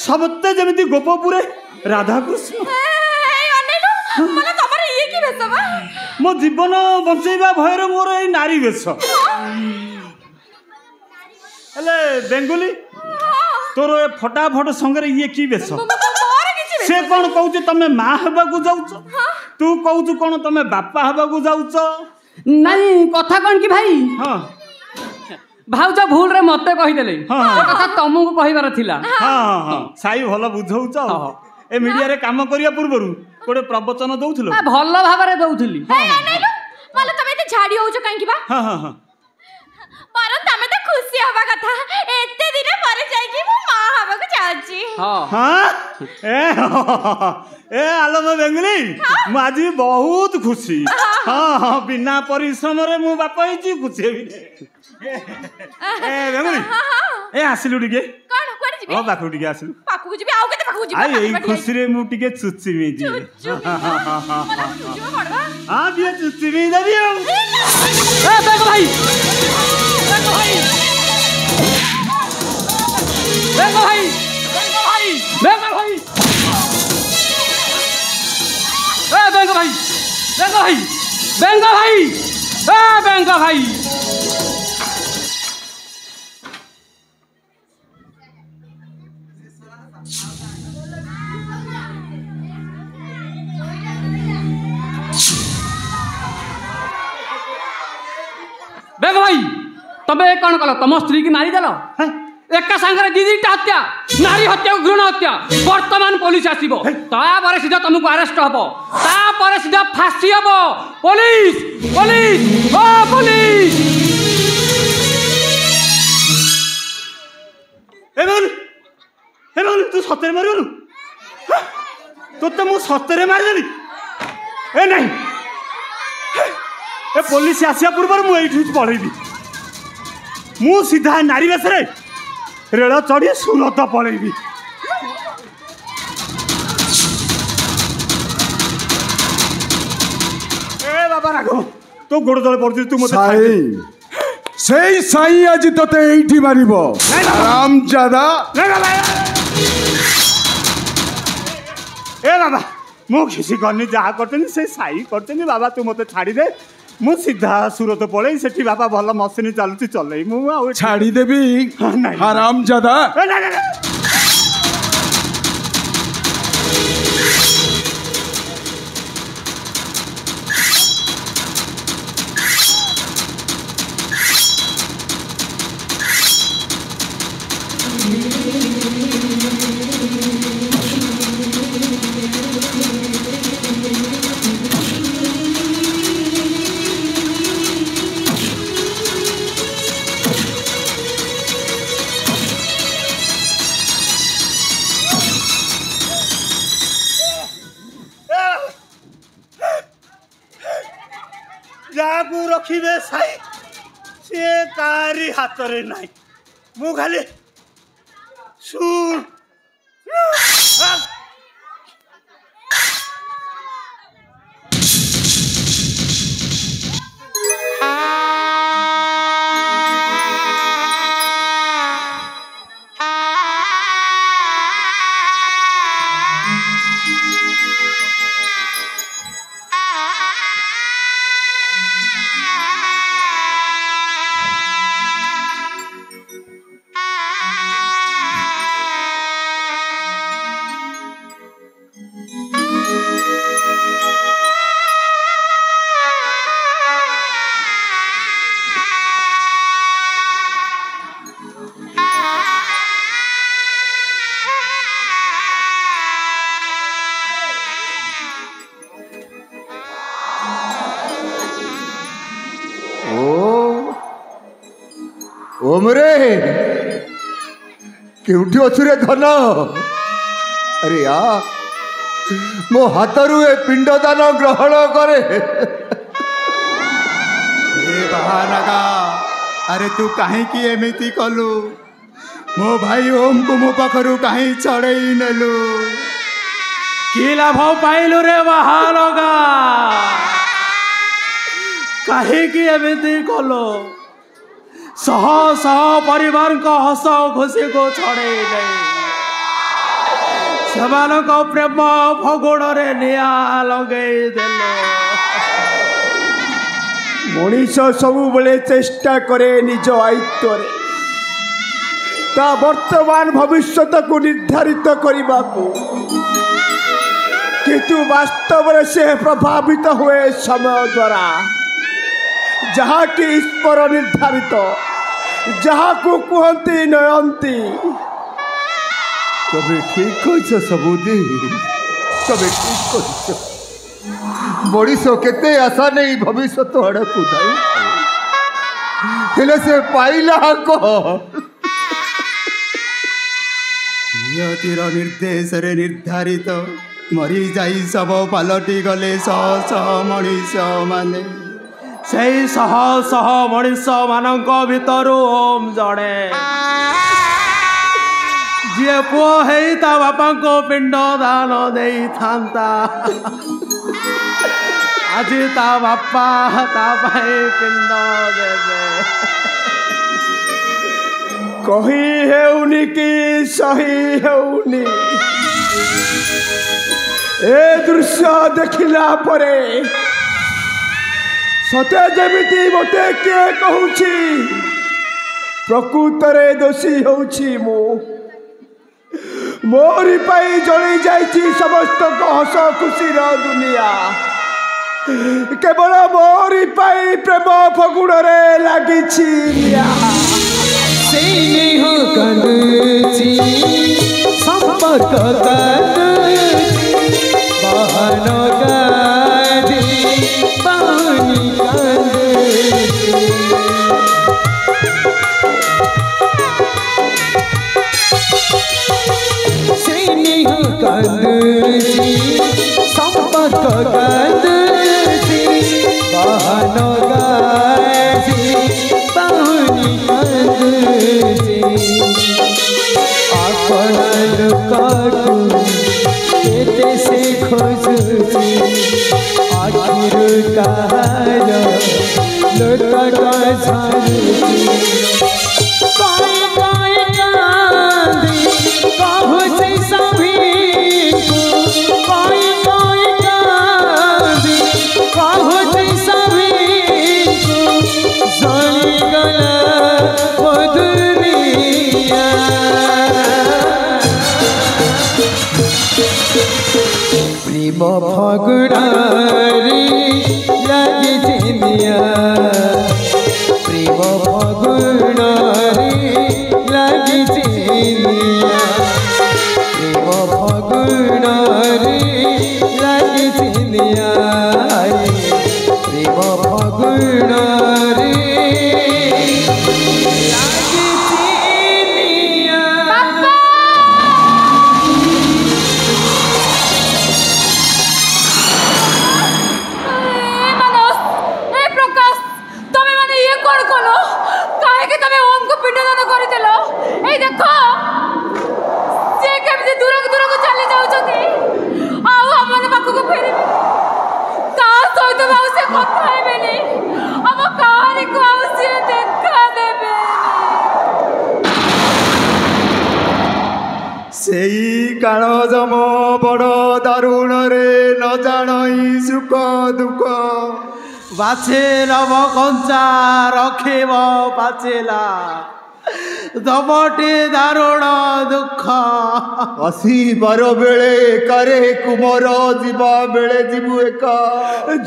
ସମସ୍ତେ ଯେମିତି ଗୋପପୁରେ ରାଧାକୃଷ୍ଣ ମୋ ଜୀବନ ବଞ୍ଚେଇବା ଭୟରେ ମୋର ଏଇ ନାରୀ ବେଶ ହେଲେ ବେଙ୍ଗୁଲି ତୋର ଏ ଫଟାଫଟ ସଙ୍ଗରେ ଇଏ କି ବେଶ ସେ କଣ କହୁଛି ତମେ ମା ହେବାକୁ ଯାଉଛ ତୁ କହୁଛୁ କଣ ତମେ ବାପା ହେବାକୁ ଯାଉଛ ନାଇଁ କଥା କଣ କି ଭାଇ ହଁ ଭାଉଜ ଭୁଲରେ ମତେ କହିଦେଲେ କଥା ତମକୁ କହିବାର ଥିଲା ସାଇ ଭଲ ବୁଝଉଛ ଏ ମିଡିଆରେ କାମ କରିବା ପୂର୍ବରୁ ଗୋଟେ ପ୍ରବଚନ ଦଉଥିଲ ଭଲ ଭାବରେ ଦଉଥିଲି ମାନେ ତମେ ଏତେ ଝାଡି ହଉଛ କାହିଁକି ବା ପର ତମେ ତ ଖୁସି ହବା କଥା ଏତେ ଦିନ ପରେ ଯାଇକି ମୁଁ ମା ହବାକୁ ଚାହୁଁଛି ଏ ଆଲମ ବେଙ୍ଗୁଲି ମୁଁ ଆଜି ବହୁତ ଖୁସି ବିନା ପରିଶ୍ରମରେ ମୁଁ ବାପା ହେଇଛି ଖୁସି ହେବି ବେଙ୍ଗୁଲି ଏ ଆସିଲୁ ଟିକେ ପାଖକୁ ଟିକେ ଆସିଲୁ ପାଖକୁ ଯିବି ଆଉ କେତେ ପାଖକୁ ଯିବି ଏଇ ଖୁସିରେ ମୁଁ ଟିକେ ଚୁଚିବି ହଁ ଟିକେ ଚୁଚିବି ଦେବି ଆଉ ଭାଇ ବେଙ୍ଗ ଭାଇ ତମେ କଣ କଲ ତମ ସ୍ତ୍ରୀ କି ମାରିଦେଲ ଏକା ସାଙ୍ଗରେ ଦିଦିଟା ହତ୍ୟା ନାରୀ ହତ୍ୟା ଘୃଣ ହତ୍ୟା ବର୍ତ୍ତମାନ ପୋଲିସ ଆସିବ ତାପରେ ସିଧା ତମକୁ ଆରେଷ୍ଟ ହବ ତାପରେ ସିଧା ଫାଶୀ ହବ ପୋଲିସ ପୋଲିସ ଓ ପୋଲିସ ତୁ ସତରେ ମାରିଗଲୁ ତୋତେ ମୁଁ ସତରେ ମାରିଦେଲି ଏ ନାଇଁ ଏ ପୋଲିସ ଆସିବା ପୂର୍ବରୁ ମୁଁ ଏଇଠି ପଳେଇବି ମୁଁ ସିଧା ନାରୀ ବେଶରେ ରେଳ ଚଢ଼ି ସୁରତ ପଳେଇବି ଏ ବାବା ରାଘବ ତୋ ଗୋଡ଼ ତଳେ ପଡୁଛି ତୁ ମତେ ସେଇ ସାଇ ଆଜି ତତେ ଏଇଠି ମାରିବ ରାମଜାଦା ଏ ବାବା ମୁଁ କିଛି କରିନି ଯାହା କରୁଛନ୍ତି ସେ ସାଇ କରୁଛନ୍ତି ବାବା ତୁ ମତେ ଛାଡ଼ିଦେ ମୁଁ ସିଧା ସୁରତ ପଳେଇ ସେଠି ବାବା ଭଲ ମସିନି ଚାଲୁଛି ଚଲେଇ ମୁଁ ଆଉ ଛାଡ଼ିଦେବି ହାରାମଜାଦା रखिबे साई से कारी हातरे नाही मु खाली सुन ओमरे केउठी अछु रे धन अरे यार मो हाथरू ए पिंडदान ग्रहण करे बाहानगा अरे तू कहीं की एमिति कलु मो भाई ओम को मो पाखरु कहीं चढ़ई नेलु की लाभ पाइलु रे बाहानगा कहीं की एमिति कलो सह सह परिवार को हस खुशी को छड़े से प्रेम फगुण रे निया लगे मनीष सबु बेले चेष्टा करे निज आयत्त ता वर्तमान भविष्य को निर्धारित करने को किंतु वास्तव में से प्रभावित हुए समय द्वारा जहाँ की ईश्वर निर्धारित जहाँ को कहती नयंती तबे ठीक कह सबुदी तबे ठीक कह मनीष केते आशा नहीं भविष्य आड़े कुदाई से पाइला कह नियतिर निर्देश रे निर्धारित मरी जाई सब पलटि गले सह सह मनीष माने से सह सह मनीष मानक भितर ओम जड़े जी पुओ है ता बापा को पिंड दान दे था आज ता बापा ता भाई पिंड देवे कही हेउनी कि सही हेउनी ए दृश्य देखिला परे सते जेमिति मते किए कहूछि प्रकृतरे दोषी होछि मो मोरी पाई जली जाइछि समस्त हस खुशी दुनिया केवल मोरी पाई प्रेम फगुण रे लागिछि संपर्क फगुणारी लगी जिनिया प्रेम फगुणारी लगी जिनिया प्रेम फगुणारी लगी जिनिया प्रेम फगुणारी ସେଇ କାଳ ଜମ ବଡ଼ ଦାରୁଣରେ ନ ଜାଣଇ ସୁଖ ଦୁଃଖ ବାଛେ ନବ କଞ୍ଚା ରଖିବ ପାଚିଲା ଦବଟି ଦାରୁଣ ଦୁଃଖ ଆସିବାର ବେଳେ ଏକାରେ କୁମର ଯିବା ବେଳେ ଯିବୁ ଏକା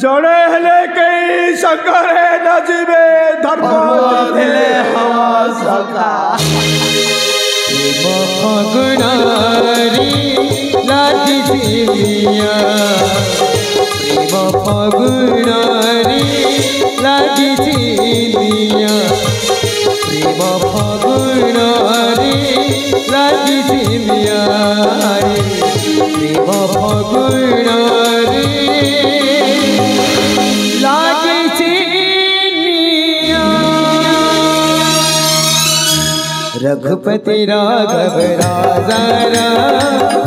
ଜଣେ ହେଲେ କେହି ସାଙ୍ଗରେ ନ ଯିବେ ଧର୍ମ ଥିଲେ ହବ ସଖା ଫଗୁଣରେ ଲାଗିଛି ନିଆ ପ୍ରେମ ଫଗୁଣରେ ଲାଗିଛି ନିଆ ପ୍ରେମ ଫଗୁଣରେ ଲାଗିଛି ନିଆ ପ୍ରେମ ଫଗୁଣରେ ଲାଗିଛି ନିଆ रघुपति राघव राजा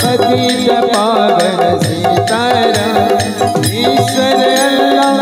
पतित पावन सीतारा ईश्वर अल्लाह